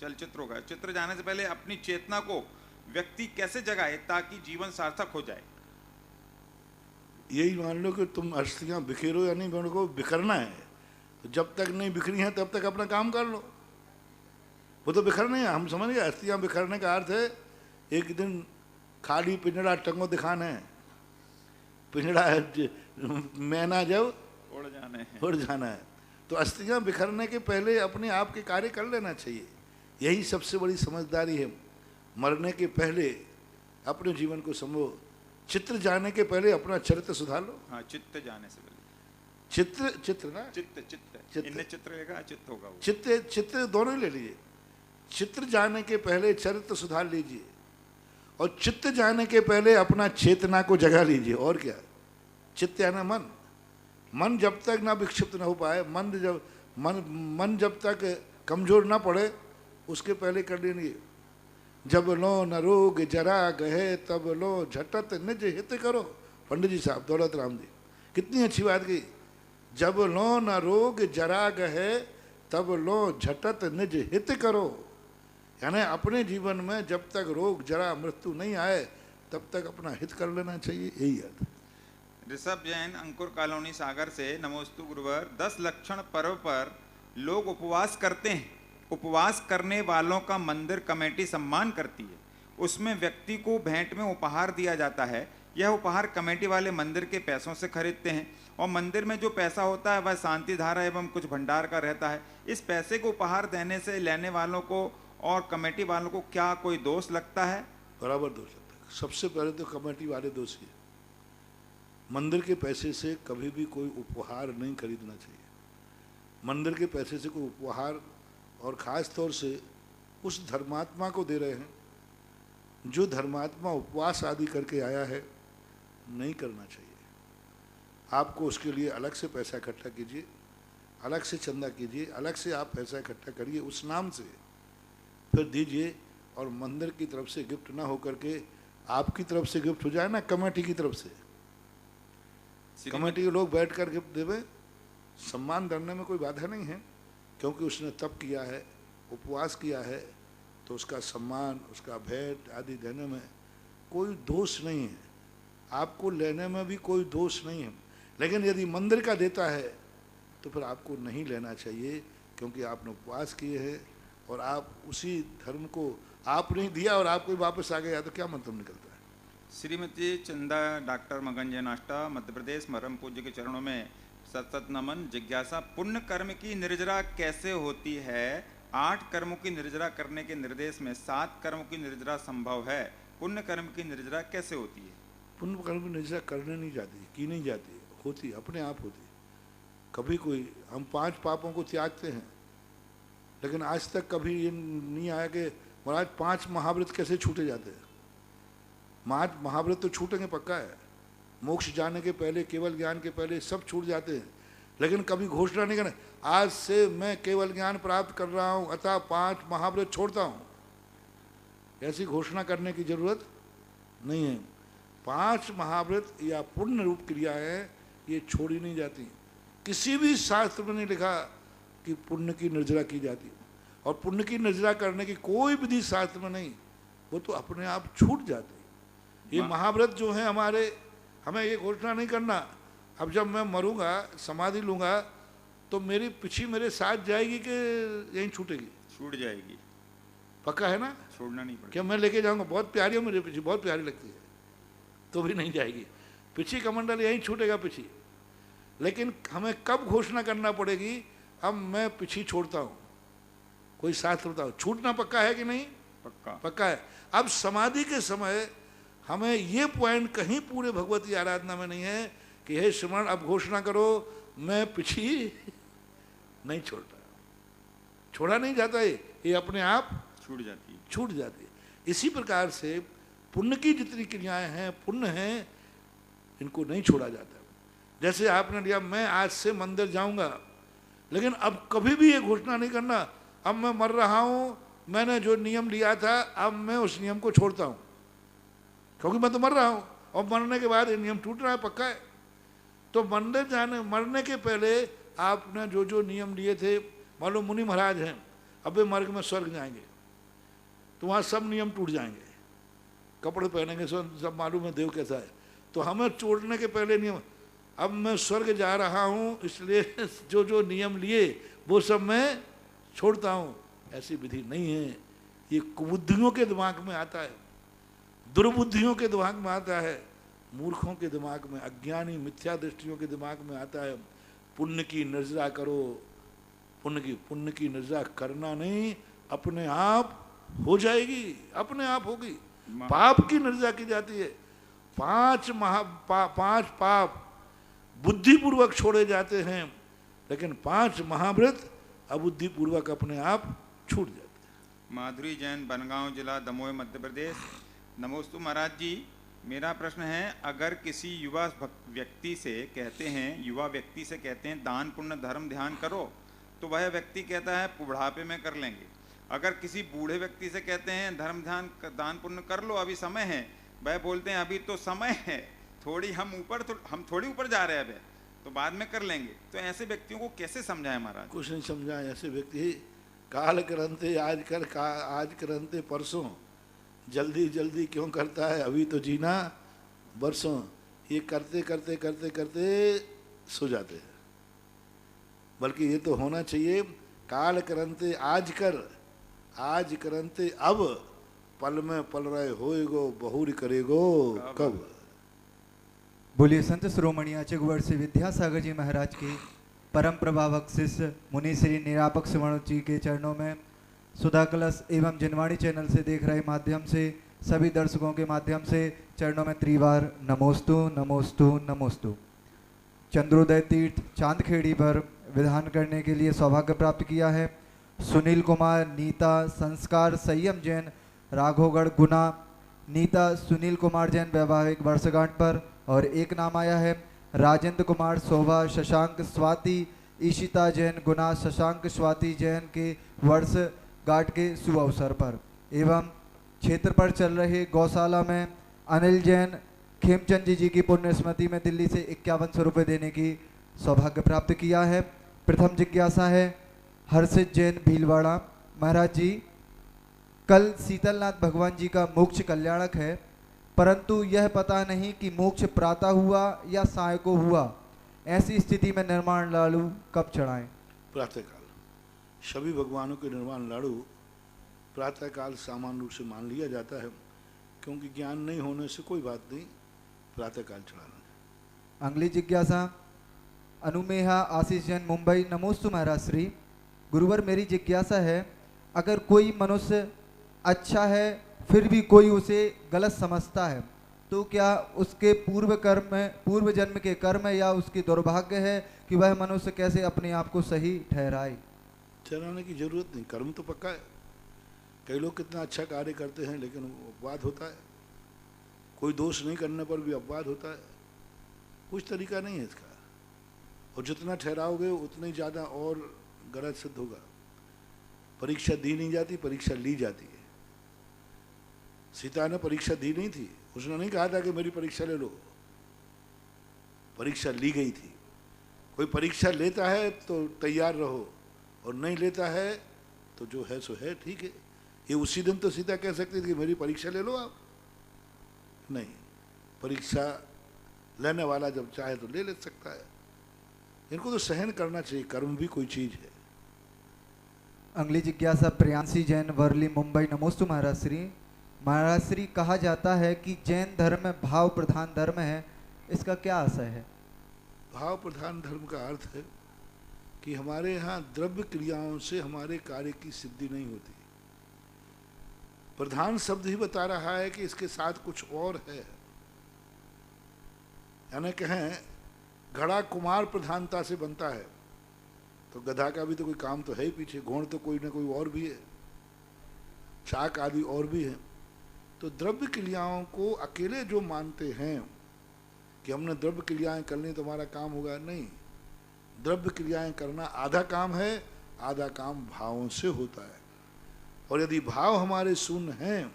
चलचित्र होगा, चित्र जाने से पहले अपनी चेतना को व्यक्ति कैसे जगाए ताकि जीवन सार्थक हो जाए। यही मान लो कि तुम अस्थियां बिखेरो या नहीं, उनको बिखरना है, तो जब तक नहीं बिखरी हैं तब तक अपना काम कर लो। वो तो बिखरना है, हम समझ गए। अस्थियां बिखरने का अर्थ है एक दिन खाली पिंजड़ा टंगो दिखाना है, पिंजड़ा मैना जब उड़ जाना है। तो अस्थियां बिखरने के पहले अपने आप के कार्य कर लेना चाहिए। यही सबसे बड़ी समझदारी है। मरने के पहले अपने जीवन को समझो, चित्र जाने के पहले अपना चरित्र सुधार लो। हाँ, चित्र जाने से पहले चित्र ना चित्र लेगा, चित्त होगा वो। चित्र दोनों ही ले लीजिए। चित्र जाने के पहले चरित्र सुधार लीजिए, और चित्त जाने के पहले अपना चेतना को जगा लीजिए। और क्या, चित्त यानी मन जब तक ना विक्षिप्त ना हो पाए, मन जब तक कमजोर ना पड़े, उसके पहले कर लेंगे। जब लो न रोग जरा गहे तब लो झटत निज हित करो। पंडित जी साहब दौलत राम जी, कितनी अच्छी बात की। जब लो न रोग जरा गहे तब लो झटत निज हित करो। यानी अपने जीवन में जब तक रोग जरा मृत्यु नहीं आए तब तक अपना हित कर लेना चाहिए। यही है। ऋषभ जैन, अंकुर कॉलोनी सागर से, नमोस्तु गुरुवर। 10 लक्षण पर्व पर लोग उपवास करते हैं। उपवास करने वालों का मंदिर कमेटी सम्मान करती है। उसमें व्यक्ति को भेंट में उपहार दिया जाता है। यह उपहार कमेटी वाले मंदिर के पैसों से खरीदते हैं, और मंदिर में जो पैसा होता है वह शांति धारा एवं कुछ भंडार का रहता है। इस पैसे को उपहार देने से लेने वालों को और कमेटी वालों को क्या कोई दोष लगता है? बराबर दोष लगता है। सबसे पहले तो कमेटी वाले दोषी है। मंदिर के पैसे से कभी भी कोई उपहार नहीं खरीदना चाहिए। मंदिर के पैसे से कोई उपहार, और ख़ास तौर से उस धर्मात्मा को दे रहे हैं जो धर्मात्मा उपवास आदि करके आया है, नहीं करना चाहिए। आपको उसके लिए अलग से पैसा इकट्ठा कीजिए, अलग से चंदा कीजिए, अलग से आप पैसा इकट्ठा करिए, उस नाम से फिर दीजिए। और मंदिर की तरफ से गिफ्ट ना हो करके आपकी तरफ से गिफ्ट हो जाए ना, कमेटी की तरफ से। कमेटी के लोग बैठ कर गिफ्ट देवे, सम्मान करने में कोई बाधा नहीं है, क्योंकि उसने तप किया है, उपवास किया है, तो उसका सम्मान, उसका भेंट आदि देने में कोई दोष नहीं है। आपको लेने में भी कोई दोष नहीं है। लेकिन यदि मंदिर का देता है तो फिर आपको नहीं लेना चाहिए, क्योंकि आपने उपवास किए हैं और आप उसी धर्म को आपने दिया और आपको वापस आ गया, तो क्या मतलब निकलता है। श्रीमती चंदा डॉक्टर मगन जैन आष्टा, मध्य प्रदेश, परम पूज्य के चरणों में सतत नमन। जिज्ञासा, पुण्य कर्म की निर्जरा कैसे होती है? 8 कर्मों की निर्जरा करने के निर्देश में 7 कर्मों की निर्जरा संभव है। पुण्य कर्म की निर्जरा कैसे होती है? पुण्य कर्म की निर्जरा करने नहीं जाती, की नहीं जाती, होती अपने आप होती। कभी कोई, हम 5 पापों को त्यागते हैं, लेकिन आज तक कभी ये नहीं आया कि महाराज 5 महाव्रत कैसे छूटे जाते हैं। महाव्रत तो छूटेंगे पक्का है। मोक्ष जाने के पहले, केवल ज्ञान के पहले सब छूट जाते हैं, लेकिन कभी घोषणा नहीं करना आज से मैं केवल ज्ञान प्राप्त कर रहा हूँ अतः 5 महाव्रत छोड़ता हूँ। ऐसी घोषणा करने की जरूरत नहीं है। 5 महाव्रत या पुण्य रूप क्रियाएं ये छोड़ी नहीं जाती। किसी भी शास्त्र में नहीं लिखा कि पुण्य की निर्जरा की जाती, और पुण्य की निर्जरा करने की कोई विधि शास्त्र में नहीं, वो तो अपने आप छूट जाती। ये महाव्रत जो है हमारे, हमें ये घोषणा नहीं करना अब जब मैं मरूंगा, समाधि लूंगा, तो मेरी पीछे मेरे साथ जाएगी कि यहीं छूटेगी? छूट जाएगी। पक्का है ना? छोड़ना नहीं पड़ेगा। क्या मैं लेके जाऊंगा, बहुत प्यारी हो मेरे पीछे, बहुत प्यारी लगती है, तो भी नहीं जाएगी। पीछे कमंडल यहीं छूटेगा पीछे। लेकिन हमें कब घोषणा करना पड़ेगी, अब मैं पीछे छोड़ता हूँ? कोई शास्त्र बताओ, छूटना पक्का है कि नहीं? पक्का। पक्का है। अब समाधि के समय हमें ये पॉइंट कहीं पूरे भगवती आराधना में नहीं है कि हे श्रवण अब घोषणा करो मैं पीछे नहीं छोड़ता। छोड़ा नहीं जाता है, ये अपने आप छूट जाती है। छूट जाती है। इसी प्रकार से पुण्य की जितनी क्रियाएं हैं, पुण्य हैं, इनको नहीं छोड़ा जाता। जैसे आपने लिया मैं आज से मंदिर जाऊंगा, लेकिन अब कभी भी ये घोषणा नहीं करना अब मैं मर रहा हूं मैंने जो नियम लिया था अब मैं उस नियम को छोड़ता हूँ, क्योंकि मैं तो मर रहा हूँ और मरने के बाद ये नियम टूट रहा है, पक्का है। तो मरने के पहले आपने जो जो नियम लिए थे, मान लो मुनि महाराज हैं, अब वे मार्ग में स्वर्ग जाएंगे तो वहाँ सब नियम टूट जाएंगे, कपड़े पहनेंगे, सब मालूम है देव कैसा है। तो हमें छोड़ने के पहले नियम, अब मैं स्वर्ग जा रहा हूँ इसलिए जो जो नियम लिए वो सब मैं छोड़ता हूँ, ऐसी विधि नहीं है। ये कुबुद्धियों के दिमाग में आता है, दुर्बुद्धियों के दिमाग में आता है, मूर्खों के दिमाग में, अज्ञानी मिथ्या दृष्टियों के दिमाग में आता है। पुण्य की निर्जरा करो, पुण्य की निर्जरा करना नहीं, अपने आप हो जाएगी, अपने आप होगी। पाप की निर्जरा की जाती है, पांच पाप बुद्धिपूर्वक छोड़े जाते हैं, लेकिन 5 महाव्रत अबुद्धिपूर्वक अपने आप छूट जाते हैं। माधुरी जैन, बनगांव जिला, दमोह, मध्य प्रदेश। नमोस्तु महाराज जी, मेरा प्रश्न है, अगर किसी युवा व्यक्ति से कहते हैं दान पुण्य धर्म ध्यान करो, तो वह व्यक्ति कहता है बुढ़ापे में कर लेंगे। अगर किसी बूढ़े व्यक्ति से कहते हैं धर्म ध्यान दान पुण्य कर लो, अभी समय है, वह बोलते हैं अभी तो समय है, हम थोड़ी ऊपर जा रहे हैं, अभी तो बाद में कर लेंगे। तो ऐसे व्यक्तियों को कैसे समझाएं महाराज? कुछ नहीं समझाएं। ऐसे व्यक्ति काल करंते आज करंते परसों, जल्दी जल्दी क्यों करता है, अभी तो जीना बरसों। ये करते करते करते करते सो जाते हैं। बल्कि ये तो होना चाहिए, काल करंते आज करंते अब, पल में पल रहे होएगो, बहुरी करेगो कब। बोलिए संत शिरोमणि आचार्य श्री विद्यासागर जी महाराज के परम प्रभावक शिष्य मुनि श्री निरापक स्वर्ण जी के चरणों में सुधा कलश एवं जनवाणी चैनल से देख रहे माध्यम से सभी दर्शकों के माध्यम से चरणों में त्रिवार नमोस्तु नमोस्तु नमोस्तु। चंद्रोदय तीर्थ चांदखेड़ी पर विधान करने के लिए सौभाग्य प्राप्त किया है सुनील कुमार, नीता, संस्कार, संयम जैन, राघोगढ़, गुना। नीता सुनील कुमार जैन वैवाहिक वर्षगांठ पर, और एक नाम आया है राजेंद्र कुमार, शोभा, शशांक, स्वाति, ईशिता जैन, गुना, शशांक, स्वाति जैन के वर्षगांठ के शुभ अवसर पर। एवं क्षेत्र पर चल रहे गौशाला में अनिल जैन खेमचंद जी की पुण्य स्मृति में दिल्ली से 5100 रुपये देने की सौभाग्य प्राप्त किया है। प्रथम जिज्ञासा है हर्षित जैन भीलवाड़ा, महाराज जी कल शीतलनाथ भगवान जी का मोक्ष कल्याणक है, परंतु यह पता नहीं कि मोक्ष प्रातः हुआ या साय को हुआ, ऐसी स्थिति में निर्माण लाड़ू कब चढ़ाएं? प्रातःकाल। सभी भगवानों के निर्माण लाड़ू प्रातःकाल सामान्य रूप से मान लिया जाता है, क्योंकि ज्ञान नहीं होने से कोई बात नहीं, प्रातःकाल चढ़ाना। अगली जिज्ञासा अनुमेहा आशीष जैन मुंबई, नमोस्तु महाराज श्री। गुरुवर मेरी जिज्ञासा है, अगर कोई मनुष्य अच्छा है फिर भी कोई उसे गलत समझता है, तो क्या उसके पूर्व जन्म के कर्म या उसकी दुर्भाग्य है कि वह मनुष्य कैसे अपने आप को सही ठहराए? ठहराने की जरूरत नहीं, कर्म तो पक्का है। कई लोग कितना अच्छा कार्य करते हैं लेकिन अपवाद होता है, कोई दोष नहीं करने पर भी अपवाद होता है। कुछ तरीका नहीं है इसका, और जितना ठहराओगे उतना ही ज़्यादा और गलत सिद्ध होगा। परीक्षा दी नहीं जाती, परीक्षा ली जाती है। सीता ने परीक्षा दी नहीं थी, उसने नहीं कहा था कि मेरी परीक्षा ले लो, परीक्षा ली गई थी। कोई परीक्षा लेता है तो तैयार रहो, और नहीं लेता है तो जो है सो है, ठीक है। ये उसी दिन तो सीता कह सकती थी कि मेरी परीक्षा ले लो आप, नहीं, परीक्षा लेने वाला जब चाहे तो ले सकता है। इनको तो सहन करना चाहिए, कर्म भी कोई चीज है। अगली जिज्ञासा प्रियांशी जैन वर्ली मुंबई, नमोस्तु महाराज श्री। महाराज श्री कहा जाता है कि जैन धर्म में भाव प्रधान धर्म है, इसका क्या आशय है? भाव प्रधान धर्म का अर्थ है कि हमारे यहाँ द्रव्य क्रियाओं से हमारे कार्य की सिद्धि नहीं होती। प्रधान शब्द ही बता रहा है कि इसके साथ कुछ और है। यानी कहें घड़ा कुमार प्रधानता से बनता है, तो गधा का भी तो कोई काम तो है ही पीछे, घोड़ तो कोई ना कोई और भी है, चाक आदि और भी है। तो द्रव्य क्रियाओं को अकेले जो मानते हैं कि हमने द्रव्य क्रियाएं करनी तो हमारा काम होगा, नहीं। द्रव्य क्रियाएं करना आधा काम है, आधा काम भावों से होता है। और यदि भाव हमारे शून्य हैं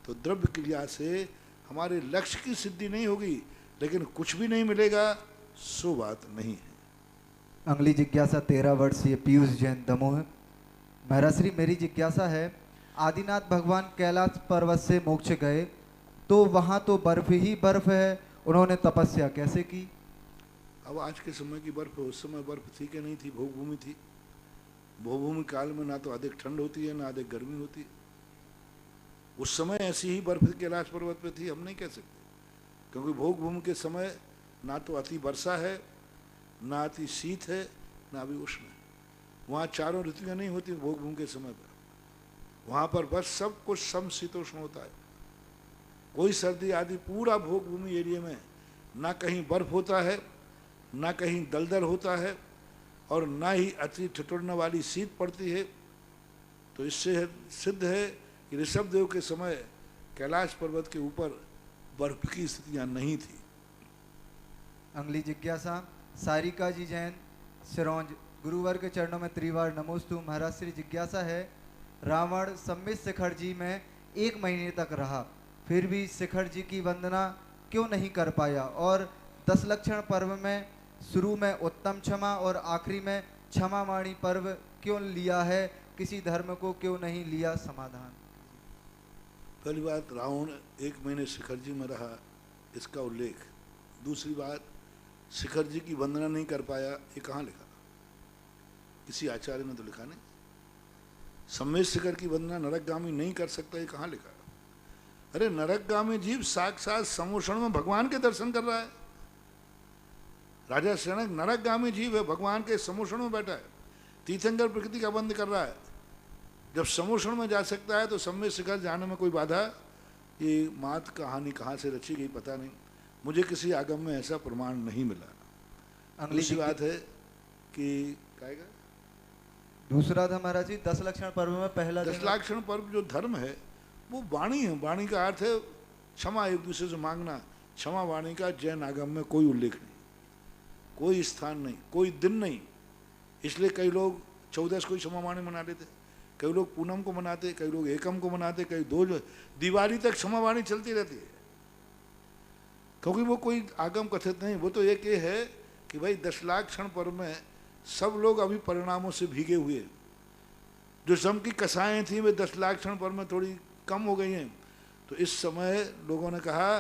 तो द्रव्य क्रिया से हमारे लक्ष्य की सिद्धि नहीं होगी, लेकिन कुछ भी नहीं मिलेगा, सो बात नहीं है। अगली जिज्ञासा 13 वर्षीय पीयूष जैन दमोह। महाराज श्री, मेरी जिज्ञासा है, आदिनाथ भगवान कैलाश पर्वत से मोक्ष गए तो वहाँ तो बर्फ ही बर्फ है, उन्होंने तपस्या कैसे की? अब आज के समय की बर्फ, उस समय बर्फ थी कि नहीं थी? भोगभूमि थी। भोगभूमि काल में ना तो अधिक ठंड होती है ना अधिक गर्मी होती है। उस समय ऐसी ही बर्फ कैलाश पर्वत पे थी, हम नहीं कह सकते, क्योंकि भोगभूमि के समय ना तो अति वर्षा है, ना अति शीत है, ना अभी उष्ण है। वहाँ चारों ऋतुएं नहीं होती भोगभूमि के समय पर। वहाँ पर बस सब कुछ समशीतोष्ण होता है, कोई सर्दी आदि। पूरा भोगभूमि एरिया में ना कहीं बर्फ होता है, ना कहीं दलदल होता है, और ना ही अति ठिठुरने वाली शीत पड़ती है। तो इससे सिद्ध है कि ऋषभ देव के समय कैलाश पर्वत के ऊपर बर्फ की स्थितियां नहीं थी। अगली जिज्ञासा सारिका जी जैन सिरौंज। गुरुवर के चरणों में त्रिवार नमोस्तु। महाराज श्री, जिज्ञासा है, रावण सम्मित शिखर जी में 1 महीने तक रहा, फिर भी शिखर जी की वंदना क्यों नहीं कर पाया? और 10 लक्षण पर्व में शुरू में उत्तम क्षमा और आखिरी में क्षमा वाणी पर्व क्यों लिया है? किसी धर्म को क्यों नहीं लिया? समाधान। पहली बात, रावण 1 महीने शिखर जी में रहा, इसका उल्लेख। दूसरी बात, शिखर जी की वंदना नहीं कर पाया, ये कहाँ लिखा? किसी आचार्य ने तो लिखा नहीं। सम्मेत शिखर की वंदना नरकगामी नहीं कर सकता, ये कहाँ लिखा? अरे नरकगामी जीव साक्षात समोषण में भगवान के दर्शन कर रहा है। राजा शनक नरकगामी जीव है, भगवान के समोषण में बैठा है, तीर्थंकर प्रकृति का बंद कर रहा है। जब समोषण में जा सकता है तो सम्मेत शिखर जाने में कोई बाधा? ये मात कहानी कहाँ से रची गई पता नहीं, मुझे किसी आगम में ऐसा प्रमाण नहीं मिला। दूसरी बात है कि कहेगा दूसरा था महाराज जी 10 लक्षण पर्व में पहला 10 लक्षण पर्व जो धर्म है वो वाणी है। वाणी का अर्थ है क्षमा, एक दूसरे से मांगना। क्षमा वाणी का जैन आगम में कोई उल्लेख नहीं, कोई स्थान नहीं, कोई दिन नहीं। इसलिए कई लोग 14 को क्षमा वाणी मना लेते, कई लोग पूनम को मनाते, कई लोग एकम को मनाते, कई 2 दिवाली तक क्षमा वाणी चलती रहती है, क्योंकि वो कोई आगम कथित नहीं। वो तो एक ये है कि भाई 10 लाख क्षण पर्व में सब लोग अभी परिणामों से भीगे हुए। जो सम की कसाएँ थी वे 10 लाख क्षण पर्व में थोड़ी कम हो गई हैं। तो इस समय लोगों ने कहा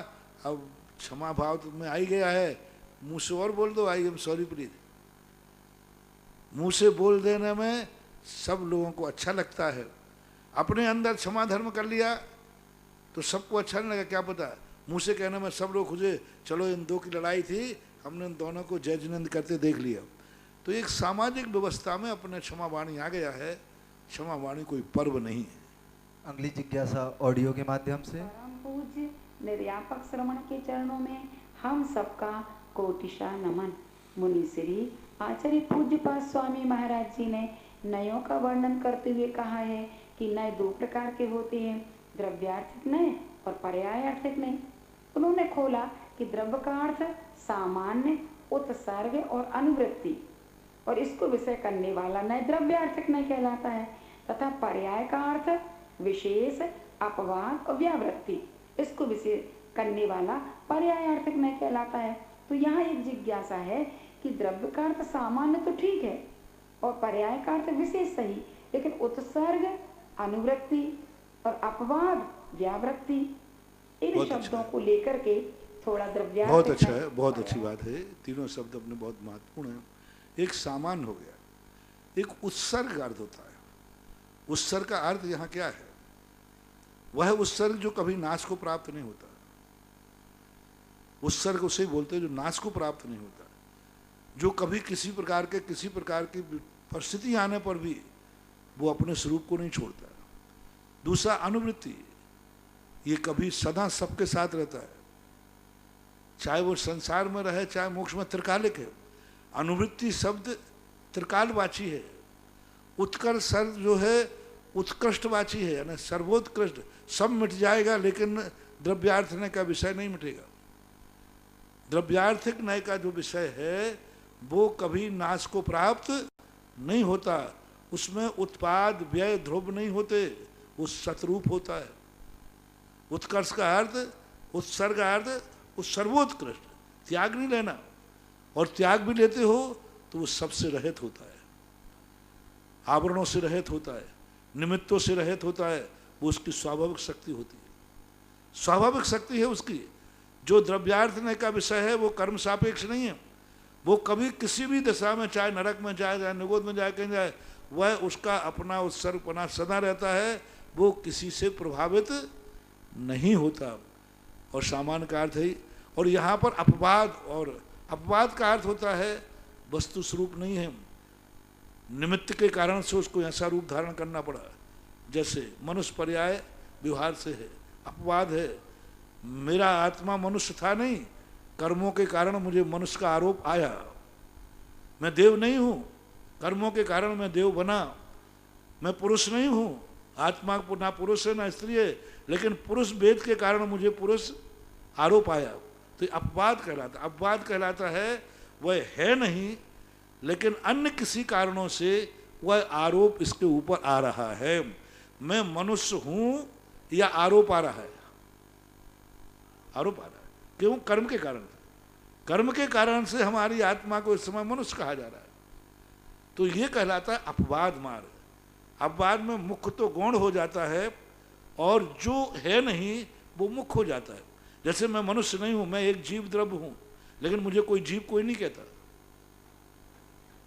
अब क्षमा भाव तुम्हें आ ही गया है, मुँह से और बोल दो, आई एम सॉरी प्लीज। मुँह से बोल देने में सब लोगों को अच्छा लगता है। अपने अंदर क्षमा धर्म कर लिया तो सबको अच्छा नहीं लगा, क्या पता मुँह से कहने में सब लोग खुजे, चलो इन 2 की लड़ाई थी, हमने इन दोनों को जय जिनेंद्र करते देख लिया। तो एक सामाजिक व्यवस्था में अपने क्षमा वाणी आ गया है। क्षमा वाणी कोई पर्व नहीं है। अगली जिज्ञासा ऑडियो के माध्यम से। परम पूज्य निर्यापक श्रवण के चरणों में हम सबका कोटिशा नमन। मुनि श्री आचार्य पूज्यपाद स्वामी महाराज जी ने नयों का वर्णन करते हुए कहा है कि नय 2 प्रकार के होते हैं, द्रव्यार्थिक नय और पर्यायार्थिक नय। उन्होंने खोला कि द्रव्य का अर्थ सामान्य, उत्सर्ग और अनुवृत्ति, और इसको विषय करने वाला नय द्रव्यार्थिक नय कहलाता है, तथा पर्याय का अर्थ विशेष, अपवाद और व्यावृत्ति, इसको विषय करने वाला पर्यायार्थिक नय कहलाता है। तो यहाँ एक जिज्ञासा है कि द्रव्य का अर्थ सामान्य तो ठीक है और पर्याय का अर्थ विशेष सही, लेकिन उत्सर्ग, अनुवृत्ति और अपवाद, व्यावृत्ति, इन शब्दों को लेकर के थोड़ा द्रव्यार्थ। बहुत अच्छा है, बहुत अच्छी बात है। तीनों शब्द अपने बहुत महत्वपूर्ण है। एक सामान्य हो गया, एक उत्सर्ग अर्थ होता है। उत्सर्ग का अर्थ यहाँ क्या है? वह उत्सर्ग जो कभी नाश को प्राप्त नहीं होता। उत्सर्ग उसे बोलते हैं जो नाश को प्राप्त नहीं होता, जो कभी किसी प्रकार की परिस्थिति आने पर भी वो अपने स्वरूप को नहीं छोड़ता। दूसरा अनुवृत्ति, ये कभी सदा सबके साथ रहता है, चाहे वो संसार में रहे चाहे मोक्ष में। त्रिकालिक है। अनुवृत्ति शब्द त्रिकालवाची है। उत्कर्ष शब्द जो है उत्कृष्टवाची है, यानी सर्वोत्कृष्ट। सब मिट जाएगा लेकिन द्रव्यार्थ नय का विषय नहीं मिटेगा। द्रव्यार्थिक नय का जो विषय है वो कभी नाश को प्राप्त नहीं होता। उसमें उत्पाद व्यय ध्रुव नहीं होते, वो सतरूप होता है। उत्कर्ष का अर्थ, उत्सर्ग का अर्थ, उस सर्वोत्कृष्ट। त्याग नहीं लेना, और त्याग भी लेते हो तो वो सबसे रहित होता है, आवरणों से रहित होता है, निमित्तों से रहित होता है। वो उसकी स्वाभाविक शक्ति होती है, स्वाभाविक शक्ति है उसकी। जो द्रव्यार्थने का विषय है वो कर्म सापेक्ष नहीं है। वो कभी किसी भी दशा में, चाहे नरक में जाए, चाहे निगोद में जाए, कहीं जाए, वह उसका अपना उत्सर्गपना सदा रहता है। वो किसी से प्रभावित नहीं होता। और सामान्य का अर्थ है। और यहाँ पर अपवाद, और अपवाद का अर्थ होता है वस्तु स्वरूप नहीं है, निमित्त के कारण से उसको ऐसा रूप धारण करना पड़ा। जैसे मनुष्य पर्याय व्यवहार से है, अपवाद है। मेरा आत्मा मनुष्य था नहीं, कर्मों के कारण मुझे मनुष्य का आरोप आया। मैं देव नहीं हूँ, कर्मों के कारण मैं देव बना। मैं पुरुष नहीं हूँ, आत्मा ना पुरुष है ना स्त्री है, लेकिन पुरुष भेद के कारण मुझे पुरुष आरोप आया। तो अपवाद कहलाता। अपवाद कहलाता है वह है नहीं, लेकिन अन्य किसी कारणों से वह आरोप इसके ऊपर आ रहा है। मैं मनुष्य हूँ या आरोप आ रहा है? आरोप आ रहा है। क्यों? कर्म के कारण। कर्म के कारण से हमारी आत्मा को इस समय मनुष्य कहा जा रहा है। तो ये कहलाता है अपवाद मार्ग। अपवाद में मुख्य तो गौण हो जाता है, और जो है नहीं वो मुख्य हो जाता है। जैसे मैं मनुष्य नहीं हूं, मैं एक जीव द्रव्य हूं, लेकिन मुझे कोई जीव कोई नहीं कहता,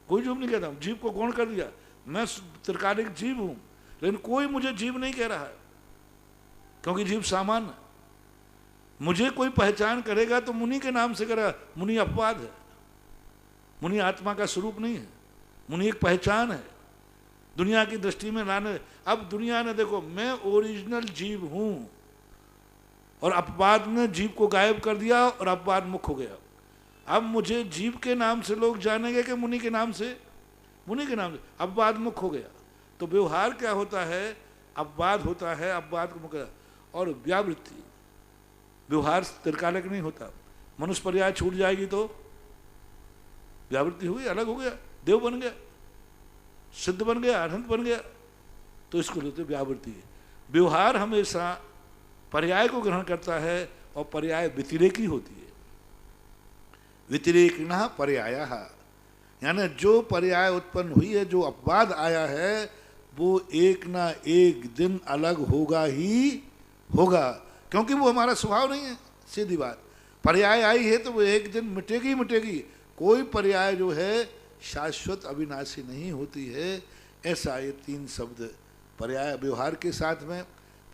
कोई जीव नहीं कहता। जीव को गौण कर दिया, मैं त्रिकालिक जीव हूं, लेकिन कोई मुझे जीव नहीं कह रहा है, क्योंकि जीव सामान्य। मुझे कोई पहचान करेगा तो मुनि के नाम से करेगा। मुनि अपवाद है, मुनि आत्मा का स्वरूप नहीं है। मुनि एक पहचान है दुनिया की दृष्टि में लाने। अब दुनिया ने देखो, मैं ओरिजिनल जीव हूं, और अपवाद ने जीव को गायब कर दिया और अपवाद मुक्त हो गया। अब मुझे जीव के नाम से लोग जानेंगे कि मुनि के नाम से? मुनि के नाम से। अपवाद मुक्त हो गया। तो व्यवहार क्या होता है? अपवाद होता है, अपवाद को मुक्त। और व्यावृत्ति, व्यवहार त्रिकालिक नहीं होता। मनुष्य पर्याय छूट जाएगी तो व्यावृत्ति हुई, अलग हो गया, देव बन गया, सिद्ध बन गया, अनंत बन गया। तो इसको लेते व्यावृत्ति। व्यवहार हमेशा पर्याय को ग्रहण करता है, और पर्याय व्यतिरेकी होती है। व्यतिरेकिणः पर्यायः, यानी जो पर्याय उत्पन्न हुई है, जो अपवाद आया है, वो एक ना एक दिन अलग होगा ही होगा, क्योंकि वो हमारा स्वभाव नहीं है। सीधी बात, पर्याय आई है तो वो एक दिन मिटेगी मिटेगी। कोई पर्याय जो है शाश्वत अविनाशी नहीं होती है। ऐसा ये तीन शब्द पर्याय व्यवहार के साथ में,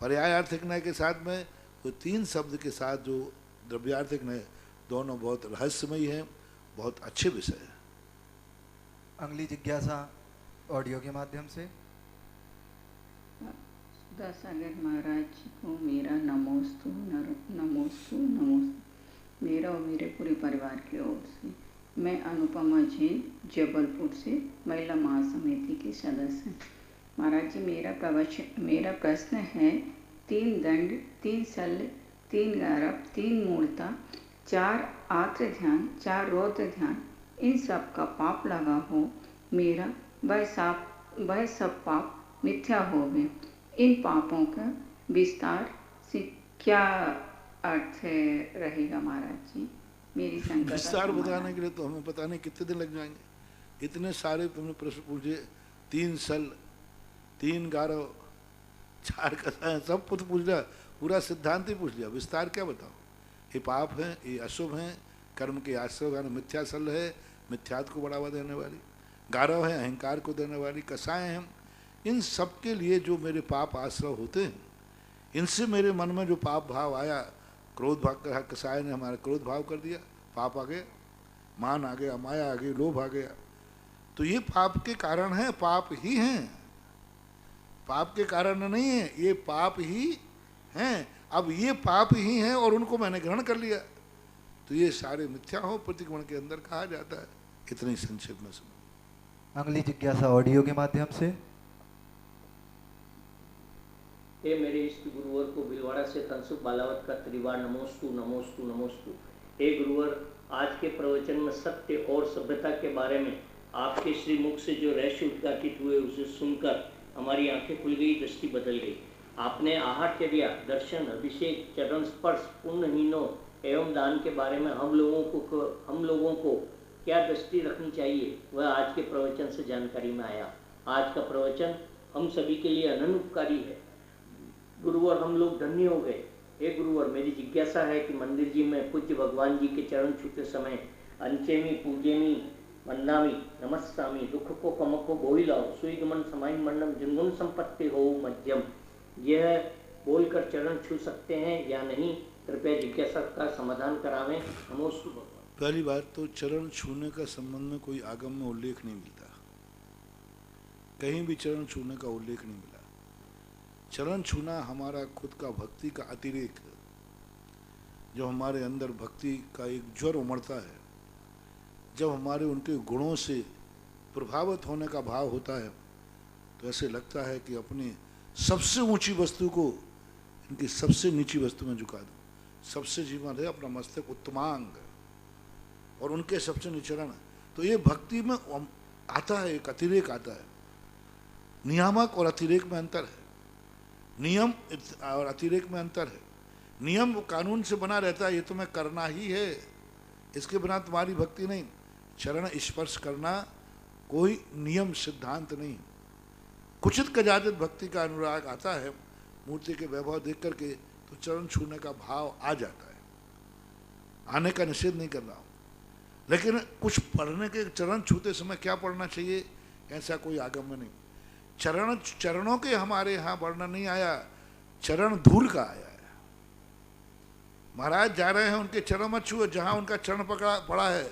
पर्याय आर्थिक न्याय के साथ में, तो तीन शब्द के साथ जो द्रव्यार्थिक न्याय, दोनों बहुत रहस्यमयी हैं, बहुत अच्छे विषय हैं। अगली जिज्ञासा ऑडियो के माध्यम से। सुधासागर महाराज जी को मेरा नमोस्तु नमोस्तु नमोस्तु, मेरा और मेरे पूरे परिवार की ओर से। मैं अनुपमा जैन, जबलपुर से महिला महासमिति की सदस्य। महाराज जी, मेरा प्रश्न है, 3 दंड, 3 शल्य, 3 गारव, 3 मूर्ता, 4 आत्र ध्यान, 4 रौद्र ध्यान, इन सब का पाप लगा हो मेरा, वह सब पाप मिथ्या हो गए। इन पापों का विस्तार से क्या अर्थ रहेगा महाराज जी? मेरी शंका विस्तार बताने के लिए तो हमें पता नहीं कितने दिन लग जाएंगे। इतने सारे तुमने प्रश्न पूछे, 3 सल, 3 गारव, 4 कथाएं, सब कुछ पूछ लिया, पूरा सिद्धांत ही पूछ लिया। विस्तार क्या बताओ? ये पाप हैं, ये अशुभ हैं, कर्म के आश्रय, मिथ्या सल है, मिथ्यात्व को बढ़ावा देने वाली, गारव है, अहंकार को देने वाली, कसाएं हैं। इन सब के लिए जो मेरे पाप आश्रय होते हैं, इनसे मेरे मन में जो पाप भाव आया, क्रोध भाव का कसाय ने हमारा क्रोध भाव कर दिया, पाप आ गया, मान आ गया, माया आ गई, लोभ आ गया। तो ये पाप के कारण है, पाप ही हैं, पाप के कारण नहीं है, ये पाप ही हैं। अब ये पाप ही हैं और उनको मैंने ग्रहण कर लिया, तो ये सारे मिथ्या हो प्रतिक्रमण के अंदर कहा जाता है। इतनी संक्षेप में सुनो। अगली जिज्ञासा ऑडियो के माध्यम से। हे मेरे इष्ट गुरुवर को भिलवाड़ा से तनसुख बालावत का त्रिवार नमोस्तु नमोस्तु नमोस्तु। हे गुरुवर, आज के प्रवचन में सत्य और सभ्यता के बारे में आपके श्री मुख से जो रहस्य उद्घाटित हुए, उसे सुनकर हमारी आंखें खुल गई, दृष्टि बदल गई। आपने आहारचर्या, दर्शन, अभिषेक, चरण स्पर्श, पुण्यहीनों एवं दान के बारे में हम लोगों को क्या दृष्टि रखनी चाहिए, वह आज के प्रवचन से जानकारी में आया। आज का प्रवचन हम सभी के लिए अनन्य उपकारी है। गुरुवर, हम लोग धन्य हो गए। हे गुरुवर, मेरी जिज्ञासा है कि मंदिर जी में पूज्य भगवान जी के चरण छूते समय अंचेमी, पूजेमी, वंदामी, नमस्सामी, दुख को कम को बोई लाओ, सुईगमन समाई मंडम, जिनगुण संपत्ति हो मध्यम, यह बोलकर चरण छू सकते हैं या नहीं? कृपया जिज्ञासा का समाधान करावें। नमोस्तु भगवान। पहली बात तो चरण छूने का संबंध में कोई आगम में उल्लेख नहीं मिलता, कहीं भी चरण छूने का उल्लेख नहीं मिला। चरण छूना हमारा खुद का भक्ति का अतिरेक है। जब हमारे अंदर भक्ति का एक ज्वर उमड़ता है, जब हमारे उनके गुणों से प्रभावित होने का भाव होता है, तो ऐसे लगता है कि अपनी सबसे ऊंची वस्तु को इनकी सबसे नीची वस्तु में झुका दूं। सबसे जीवन है अपना मस्तक उत्तमांग और उनके सबसे निचरण। तो ये भक्ति में आता है, एक अतिरेक आता है। नियामक और अतिरेक में अंतर है, नियम और अतिरेक में अंतर है। नियम कानून से बना रहता है, ये तुम्हें करना ही है, इसके बिना तुम्हारी भक्ति नहीं। चरण स्पर्श करना कोई नियम सिद्धांत नहीं। कुचित कजातित भक्ति का अनुराग आता है, मूर्ति के वैभव देख करके तो चरण छूने का भाव आ जाता है। आने का निषेध नहीं कर रहा हूँ, लेकिन कुछ पढ़ने के, चरण छूते समय क्या पढ़ना चाहिए, ऐसा कोई आगम में नहीं। चरणों के हमारे यहाँ वर्णन नहीं आया, चरण धूल का आया है। महाराज जा रहे हैं, उनके चरण मत छुओ, जहाँ उनका चरण पड़ा है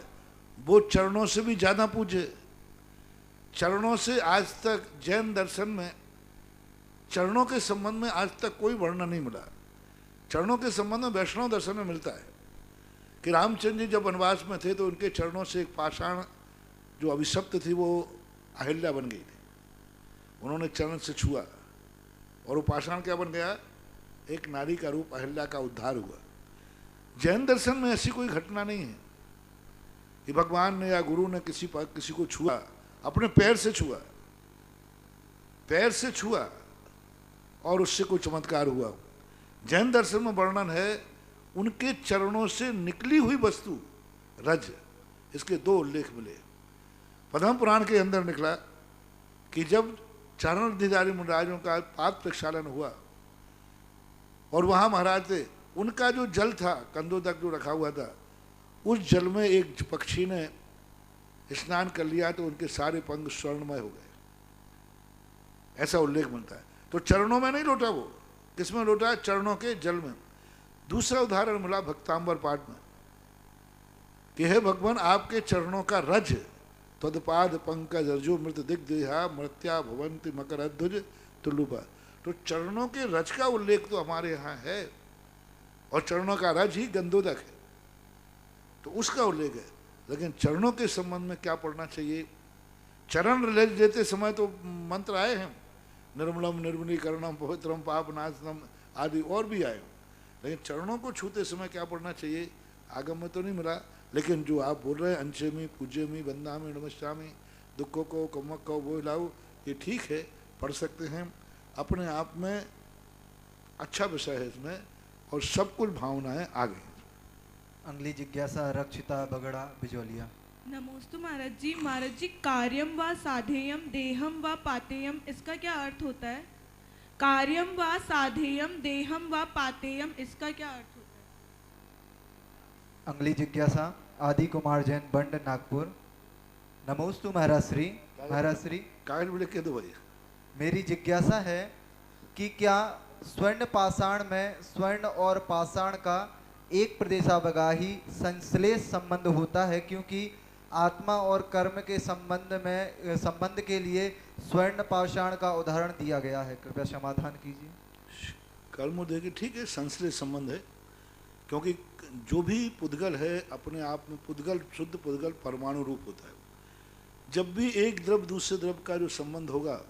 वो चरणों से भी ज़्यादा पूजे। चरणों से आज तक जैन दर्शन में चरणों के संबंध में आज तक कोई वर्णन नहीं मिला। चरणों के संबंध में वैष्णव दर्शन में मिलता है कि रामचंद्र जी जब वनवास में थे तो उनके चरणों से एक पाषाण जो अभिशप्त थी वो अहिल्या बन गई थी। उन्होंने चरण से छुआ और वो पाषाण क्या बन गया, एक नारी का रूप, अहिल्या का उद्धार हुआ। जैन दर्शन में ऐसी कोई घटना नहीं है कि भगवान ने या गुरु ने किसी को छुआ, अपने पैर से छुआ और उससे कोई चमत्कार हुआ। जैन दर्शन में वर्णन है उनके चरणों से निकली हुई वस्तु रज। इसके दो उल्लेख मिले। पद्म पुराण के अंदर निकला कि जब चरण दीदारी मुंडारियों का पाद प्रक्षालन हुआ और वहाँ महाराज थे, उनका जो जल था, कंदोदक जो रखा हुआ था, उस जल में एक पक्षी ने स्नान कर लिया तो उनके सारे पंख स्वर्णमय हो गए, ऐसा उल्लेख मिलता है। तो चरणों में नहीं लौटा, वो किसमें लौटा, चरणों के जल में। दूसरा उदाहरण मिला भक्तांबर पाठ में कि हे भगवान, आपके चरणों का रज, तदपाद पंकज रजो मृत दिग्देहा मृत्या भवंती मकरध्वज तुल्लुपा। तो चरणों के रज का उल्लेख तो हमारे यहाँ है और चरणों का रज ही गंधोदक है, तो उसका उल्लेख है। लेकिन चरणों के संबंध में क्या पढ़ना चाहिए, चरण लेते समय तो मंत्र आए हैं, निर्मलम निर्मलीकरणम पवित्रम पापनाशनम आदि और भी आए, लेकिन चरणों को छूते समय क्या पढ़ना चाहिए आगम में तो नहीं मिला। लेकिन जो आप बोल रहे हैं अंशेमी, पूज्यमी, वंदामी, नमस्यामी, दुखों को कमक को वो लाओ, ये ठीक है, पढ़ सकते हैं। अपने आप में अच्छा विषय है इसमें और सब कुछ भावनाएं आ गई। अगली जिज्ञासा रक्षिता बगड़ा बिजोलिया। नमोस्तु महाराज जी। महाराज जी, कार्यम व साधेयम देहम व पातेयम, इसका क्या अर्थ होता है? कार्यम व साधेयम देहम व पातेयम, इसका क्या अर्थ होता है? अगली जिज्ञासा आदि कुमार जैन, बंड, नागपुर। नमोस्तु महाराज श्री। महाराज श्री, कागज में लिख के दो भाई। मेरी जिज्ञासा है कि क्या स्वर्ण पाषाण में स्वर्ण और पाषाण का एक प्रदेशावगाही संश्लेष संबंध होता है, क्योंकि आत्मा और कर्म के संबंध के लिए स्वर्ण पाषाण का उदाहरण दिया गया है, कृपया समाधान कीजिए। कर्म देखिए, ठीक है, संश्लेष संबंध है, क्योंकि जो भी पुद्गल है अपने आप में पुद्गल, शुद्ध पुद्गल परमाणु रूप होता है। जब भी एक द्रव दूसरे द्रव का जो संबंध होगा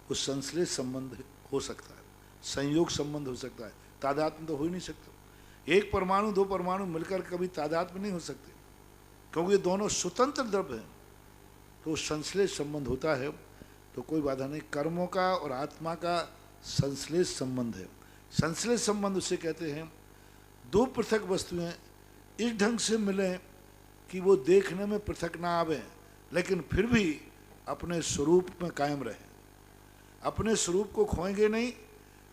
वो संश्लेष संबंध हो सकता है, संयोग संबंध हो सकता है, तादात्म्य तो हो ही नहीं सकता। एक परमाणु दो परमाणु मिलकर कभी तादात्म्य नहीं हो सकते, क्योंकि ये दोनों स्वतंत्र द्रव्य हैं, तो संश्लेष संबंध होता है, तो कोई बाधा नहीं। कर्मों का और आत्मा का संश्लेष संबंध है। संश्लेष संबंध उसे कहते हैं दो पृथक वस्तुएं इस ढंग से मिलें कि वो देखने में पृथक ना आवे, लेकिन फिर भी अपने स्वरूप में कायम रहे। अपने स्वरूप को खोएंगे नहीं,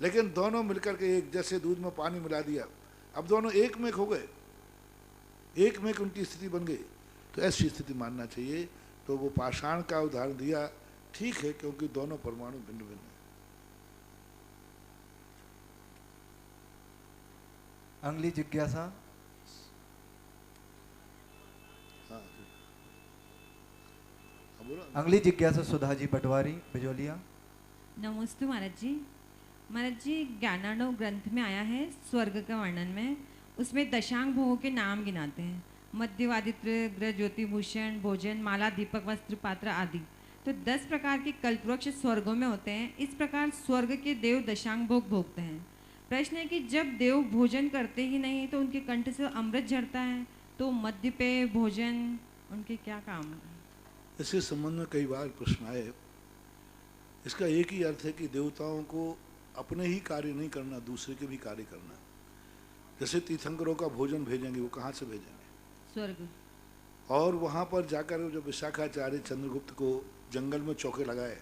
लेकिन दोनों मिलकर के एक, जैसे दूध में पानी मिला दिया, अब दोनों एक में हो गए, एक में उनकी स्थिति बन गई। तो ऐसी स्थिति मानना चाहिए। तो वो पाषाण का उदाहरण दिया, ठीक है, क्योंकि दोनों परमाणु भिन्न भिन्न हैं। अगली जिज्ञासा। हाँ, बोलो। अगली जिज्ञासा सुधा जी पटवारी बिजोलिया। नमस्ते महाराज जी। महाराज जी, ज्ञानार्णव ग्रंथ में आया है स्वर्ग का वर्णन में, उसमें दशांग भोगों के नाम गिनाते हैं, मध्यवादित्र, ग्रह, ज्योतिभूषण, भोजन, माला, दीपक, वस्त्र, पात्र आदि। तो 10 प्रकार के कल्पवृक्ष स्वर्गों में होते हैं। इस प्रकार स्वर्ग के देव दशांग भोग भोगते हैं। प्रश्न है कि जब देव भोजन करते ही नहीं तो उनके कंठ से अमृत झरता है, तो मध्य पे भोजन उनके क्या काम है? इसके संबंध में कई बार प्रश्न आए। इसका एक ही अर्थ है कि देवताओं को अपने ही कार्य नहीं करना, दूसरे के भी कार्य करना। जैसे तीर्थंकरों का भोजन भेजेंगे, वो कहाँ से भेजेंगे? स्वर्ग। और वहाँ पर जाकर जब विशाखाचार्य चंद्रगुप्त को जंगल में चौके लगाए,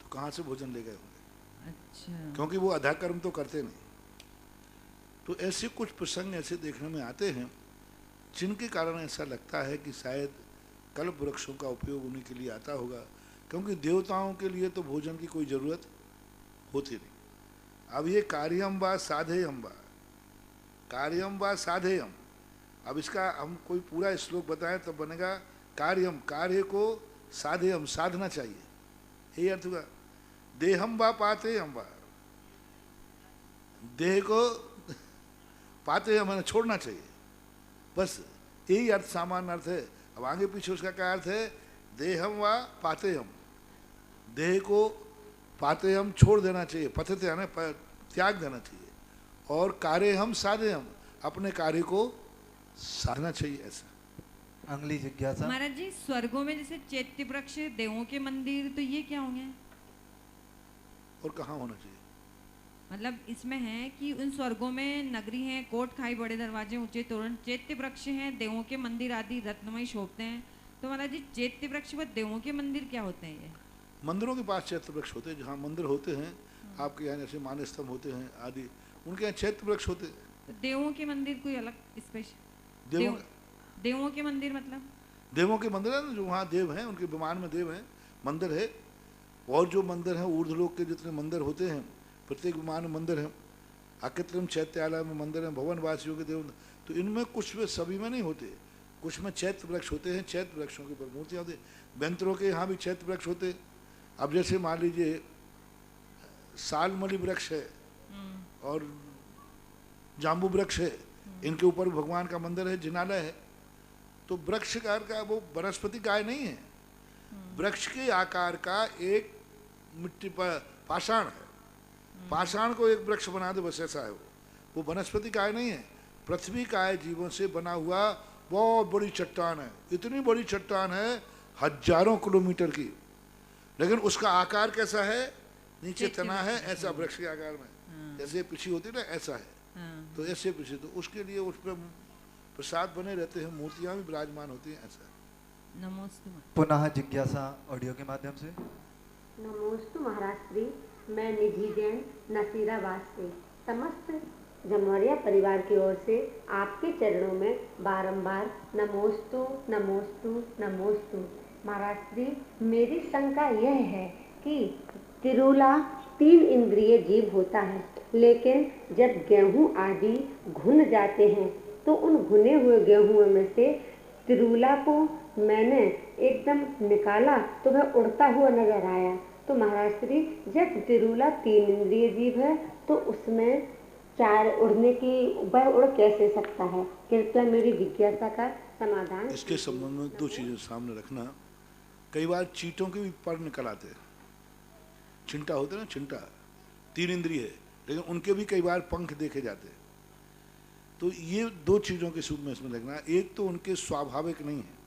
तो कहाँ से भोजन ले गए होंगे? अच्छा। क्योंकि वो अधाकर्म तो करते नहीं। तो ऐसे कुछ प्रसंग ऐसे देखने में आते हैं जिनके कारण ऐसा लगता है कि शायद कल्प वृक्षों का उपयोग उन्हीं के लिए आता होगा, क्योंकि देवताओं के लिए तो भोजन की कोई ज़रूरत होती नहीं। अब ये कार्यम व साधेयम व, कार्यम व साधेयम, अब इसका हम कोई पूरा श्लोक बताएं तब बनेगा कार्यम, कार्य को साधेयम, साधना चाहिए, यही अर्थ हुआ। देहम व पातेयम व, देह को पातेयम मैंने छोड़ना चाहिए, बस यही अर्थ सामान्य अर्थ है। अब आगे पीछे उसका क्या अर्थ है? देहम व पातेयम, देह को पातेयम छोड़ देना चाहिए, पथते यानी त्याग देना चाहिए, और कार्य हम साधेयम, अपने कार्य को साधना चाहिए। ऐसा। अगली जिज्ञासा। महाराज जी, स्वर्गों में जैसे चैत्य वृक्ष, देवों के मंदिर, तो ये क्या होंगे? और कहाँ होना चाहिए? मतलब इसमें है कि उन स्वर्गों में नगरी है, कोट खाई, बड़े दरवाजे, ऊंचे तोरण, चैत्य वृक्ष हैं, देवों के मंदिर आदि रत्नमय शोभते हैं। तो महाराज जी, चैत्य वृक्ष व देवों के मंदिर क्या होते हैं? ये मंदिरों के पास चैत्य वृक्ष होते हैं, जहाँ मंदिर होते हैं आपके यहाँ जैसे मान स्तंभ होते हैं आदि, उनके यहाँ चैत्य वृक्ष होते हैं। तो देवों के मंदिर कोई अलग स्पेशल? देवों के मंदिर मतलब देवों के मंदिर है ना, जो वहाँ देव हैं, उनके विमान में देव हैं, मंदिर है। और जो मंदिर हैं ऊर्ध्वलोक के जितने मंदिर होते हैं, प्रत्येक विमान में मंदिर है। अकृत्रिम चैत्यालय में मंदिर हैं, भवन वासियों के देव। तो इनमें कुछ वे सभी में नहीं होते, कुछ में चैत्य वृक्ष होते हैं, चैत्य वृक्षों के ऊपर मूर्तियाँ होती हैं। बेंतरों के यहाँ भी चैत्य वृक्ष होते हैं। अब जैसे मान लीजिए सालमली वृक्ष है और जाम्बू वृक्ष है, इनके ऊपर भगवान का मंदिर है, जिनालय है। तो वृक्ष का वो वनस्पति काय नहीं है, वृक्ष के आकार का एक मिट्टी पर पाषाण है, पाषाण को एक वृक्ष बना दे, बस ऐसा है वो वनस्पति काय नहीं है। पृथ्वी काय जीवों से बना हुआ बहुत बड़ी चट्टान है, इतनी बड़ी चट्टान है हजारों किलोमीटर की, लेकिन उसका आकार कैसा है? नीचे तना है, ऐसा वृक्ष के आकार में, जैसे पीछे होती है ना, ऐसा है। तो ऐसे पीछे, तो उसके लिए उस पर प्रसाद बने रहते हैं, मूर्तियां भी विराजमान होती हैं, ऐसा। नमोस्तु। पुनः जिज्ञासा ऑडियो के माध्यम से। नमोस्तु महाराज श्री, मैं निधि जैन नसीराबाद से समस्त जमवरिया परिवार की ओर से आपके चरणों में बारंबार नमोस्तु नमोस्तु नमोस्तु। महाराज श्री, मेरी शंका यह है कि तिरुला 3 इंद्रिय जीव होता है, लेकिन जब गेहूं आदि घुन जाते हैं तो उन भुने हुए गेहूं में से तिरुला को मैंने एकदम निकाला तो वह उड़ता हुआ नजर आया। तो महाराज श्री, जब तिरुला 3 इंद्रिय जीव है तो उसमें 4 उड़ने की, वह उड़ कैसे सकता है? कृपया मेरी जिज्ञासा का समाधान। इसके संबंध में 2 चीजें सामने रखना। कई बार चींटों के भी पर निकल आते हैं, चिंटा होते ना, चिंटा 3 इंद्रिय है, लेकिन उनके भी कई बार पंख देखे जाते हैं। तो ये 2 चीज़ों के सूप में इसमें देखना। एक तो उनके स्वाभाविक नहीं है,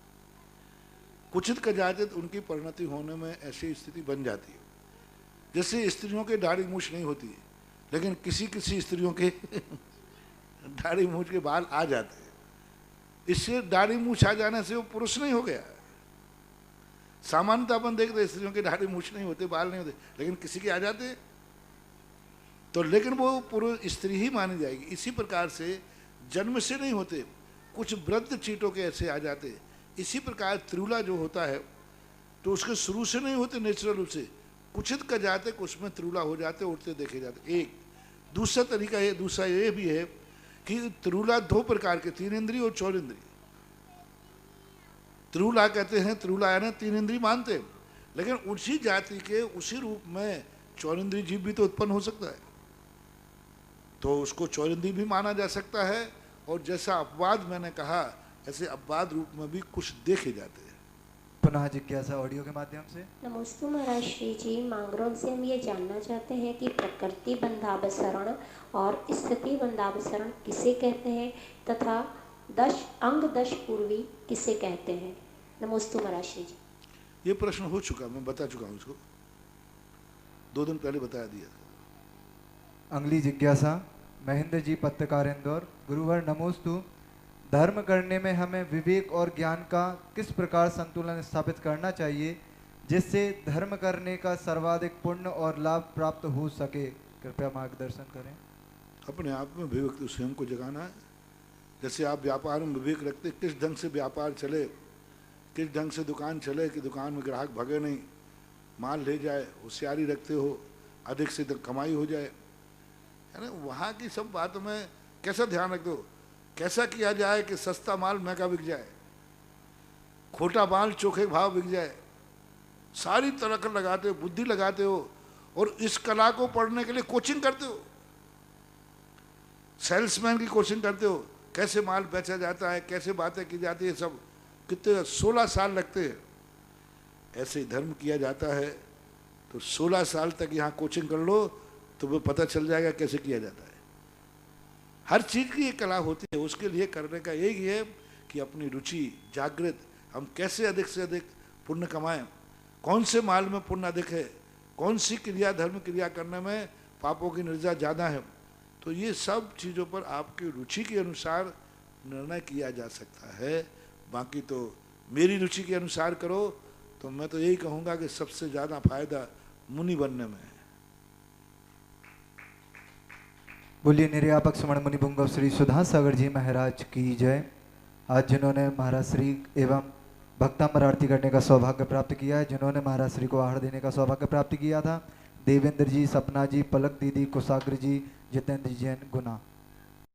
कुचित का जाते तो उनकी परिणति होने में ऐसी स्थिति बन जाती है। जैसे स्त्रियों के दाढ़ी मूछ नहीं होती, लेकिन किसी किसी स्त्रियों के दाढ़ी मूछ के बाल आ जाते हैं। इससे दाढ़ी मूछ आ जाने से वो पुरुष नहीं हो गया। सामान्यतः अपन देखते हैं स्त्रियों के दाढ़ी मूछ नहीं होते, बाल नहीं होते, लेकिन किसी के आ जाते हैं तो, लेकिन वो पुरुष स्त्री ही मानी जाएगी। इसी प्रकार से जन्म से नहीं होते, कुछ वृद्ध चीटों के ऐसे आ जाते। इसी प्रकार त्रिउला जो होता है तो उसके शुरू से नहीं होते नेचुरल रूप से, कुछित का जाते कुछ में त्रिउला हो जाते, उठते देखे जाते। एक दूसरा तरीका है, दूसरा ये भी है कि त्रिउला दो प्रकार के, 3 इंद्रिय और 4 इंद्रिय। त्रिउला कहते हैं, त्रिउला यानी 3 इंद्रिय मानते हैं, लेकिन उसी जाति के उसी रूप में 4 इंद्रिय जीव भी तो उत्पन्न हो सकता है, तो उसको 4 इंद्रिय भी माना जा सकता है। और जैसा अपवाद मैंने कहा, ऐसे अपवाद रूप में भी कुछ देखे जाते हैं। पुनः जिज्ञासा ऑडियो के माध्यम से। नमस्ते महाराज श्री जी, मांगरोल से हम ये जानना चाहते हैं कि प्रकृति बंधावसरण और स्थिति बंधावसरण किसे कहते हैं तथा 10 पूर्वी किसे कहते हैं। नमस्ते महाराज श्री जी। ये प्रश्न हो चुका, मैं बता चुका हूँ इसको, 2 दिन पहले बता दिया था। अगली जिज्ञासा महेंद्र जी पत्रकार इंदौर। गुरुवर नमोस्तु। धर्म करने में हमें विवेक और ज्ञान का किस प्रकार संतुलन स्थापित करना चाहिए जिससे धर्म करने का सर्वाधिक पुण्य और लाभ प्राप्त हो सके, कृपया मार्गदर्शन करें। अपने आप में विवेक तो स्वयं को जगाना है। जैसे आप व्यापार में विवेक रखते, किस ढंग से व्यापार चले, किस ढंग से दुकान चले कि दुकान में ग्राहक भगे नहीं, माल ले जाए, होशियारी रखते हो, अधिक से अधिक कमाई हो जाए, है ना। वहाँ की सब बातों में कैसा ध्यान रखते हो, कैसा किया जाए कि सस्ता माल महंगा बिक जाए, खोटा माल चोखे भाव बिक जाए, सारी तरह लगाते हो, बुद्धि लगाते हो, और इस कला को पढ़ने के लिए कोचिंग करते हो, सेल्समैन की कोचिंग करते हो, कैसे माल बेचा जाता है, कैसे बातें की जाती है, सब कितने 16 साल लगते हैं। ऐसे ही धर्म किया जाता है तो 16 साल तक यहाँ कोचिंग कर लो तो वो पता चल जाएगा कैसे किया जाता है। हर चीज़ की एक कला होती है, उसके लिए करने का यही है कि अपनी रुचि जागृत, हम कैसे अधिक से अधिक पुण्य कमाएं, कौन से माल में पुण्य अधिक है, कौन सी क्रिया धर्म क्रिया करने में पापों की निर्जा ज़्यादा है, तो ये सब चीज़ों पर आपकी रुचि के अनुसार निर्णय किया जा सकता है। बाकी तो मेरी रुचि के अनुसार करो तो मैं तो यही कहूँगा कि सबसे ज़्यादा फायदा मुनि बनने में है। बोलिए निर्यापक सुमन मुनि पुंगव श्री सुधा सागर जी महाराज की जय। आज जिन्होंने महाराज श्री एवं भक्तांबर आरती करने का सौभाग्य प्राप्त किया है, जिन्होंने महाराज श्री को आहार देने का सौभाग्य प्राप्त किया था, देवेंद्र जी, सपना जी, पलक दीदी, कुशाग्र जी, जितेंद्र जैन, गुना।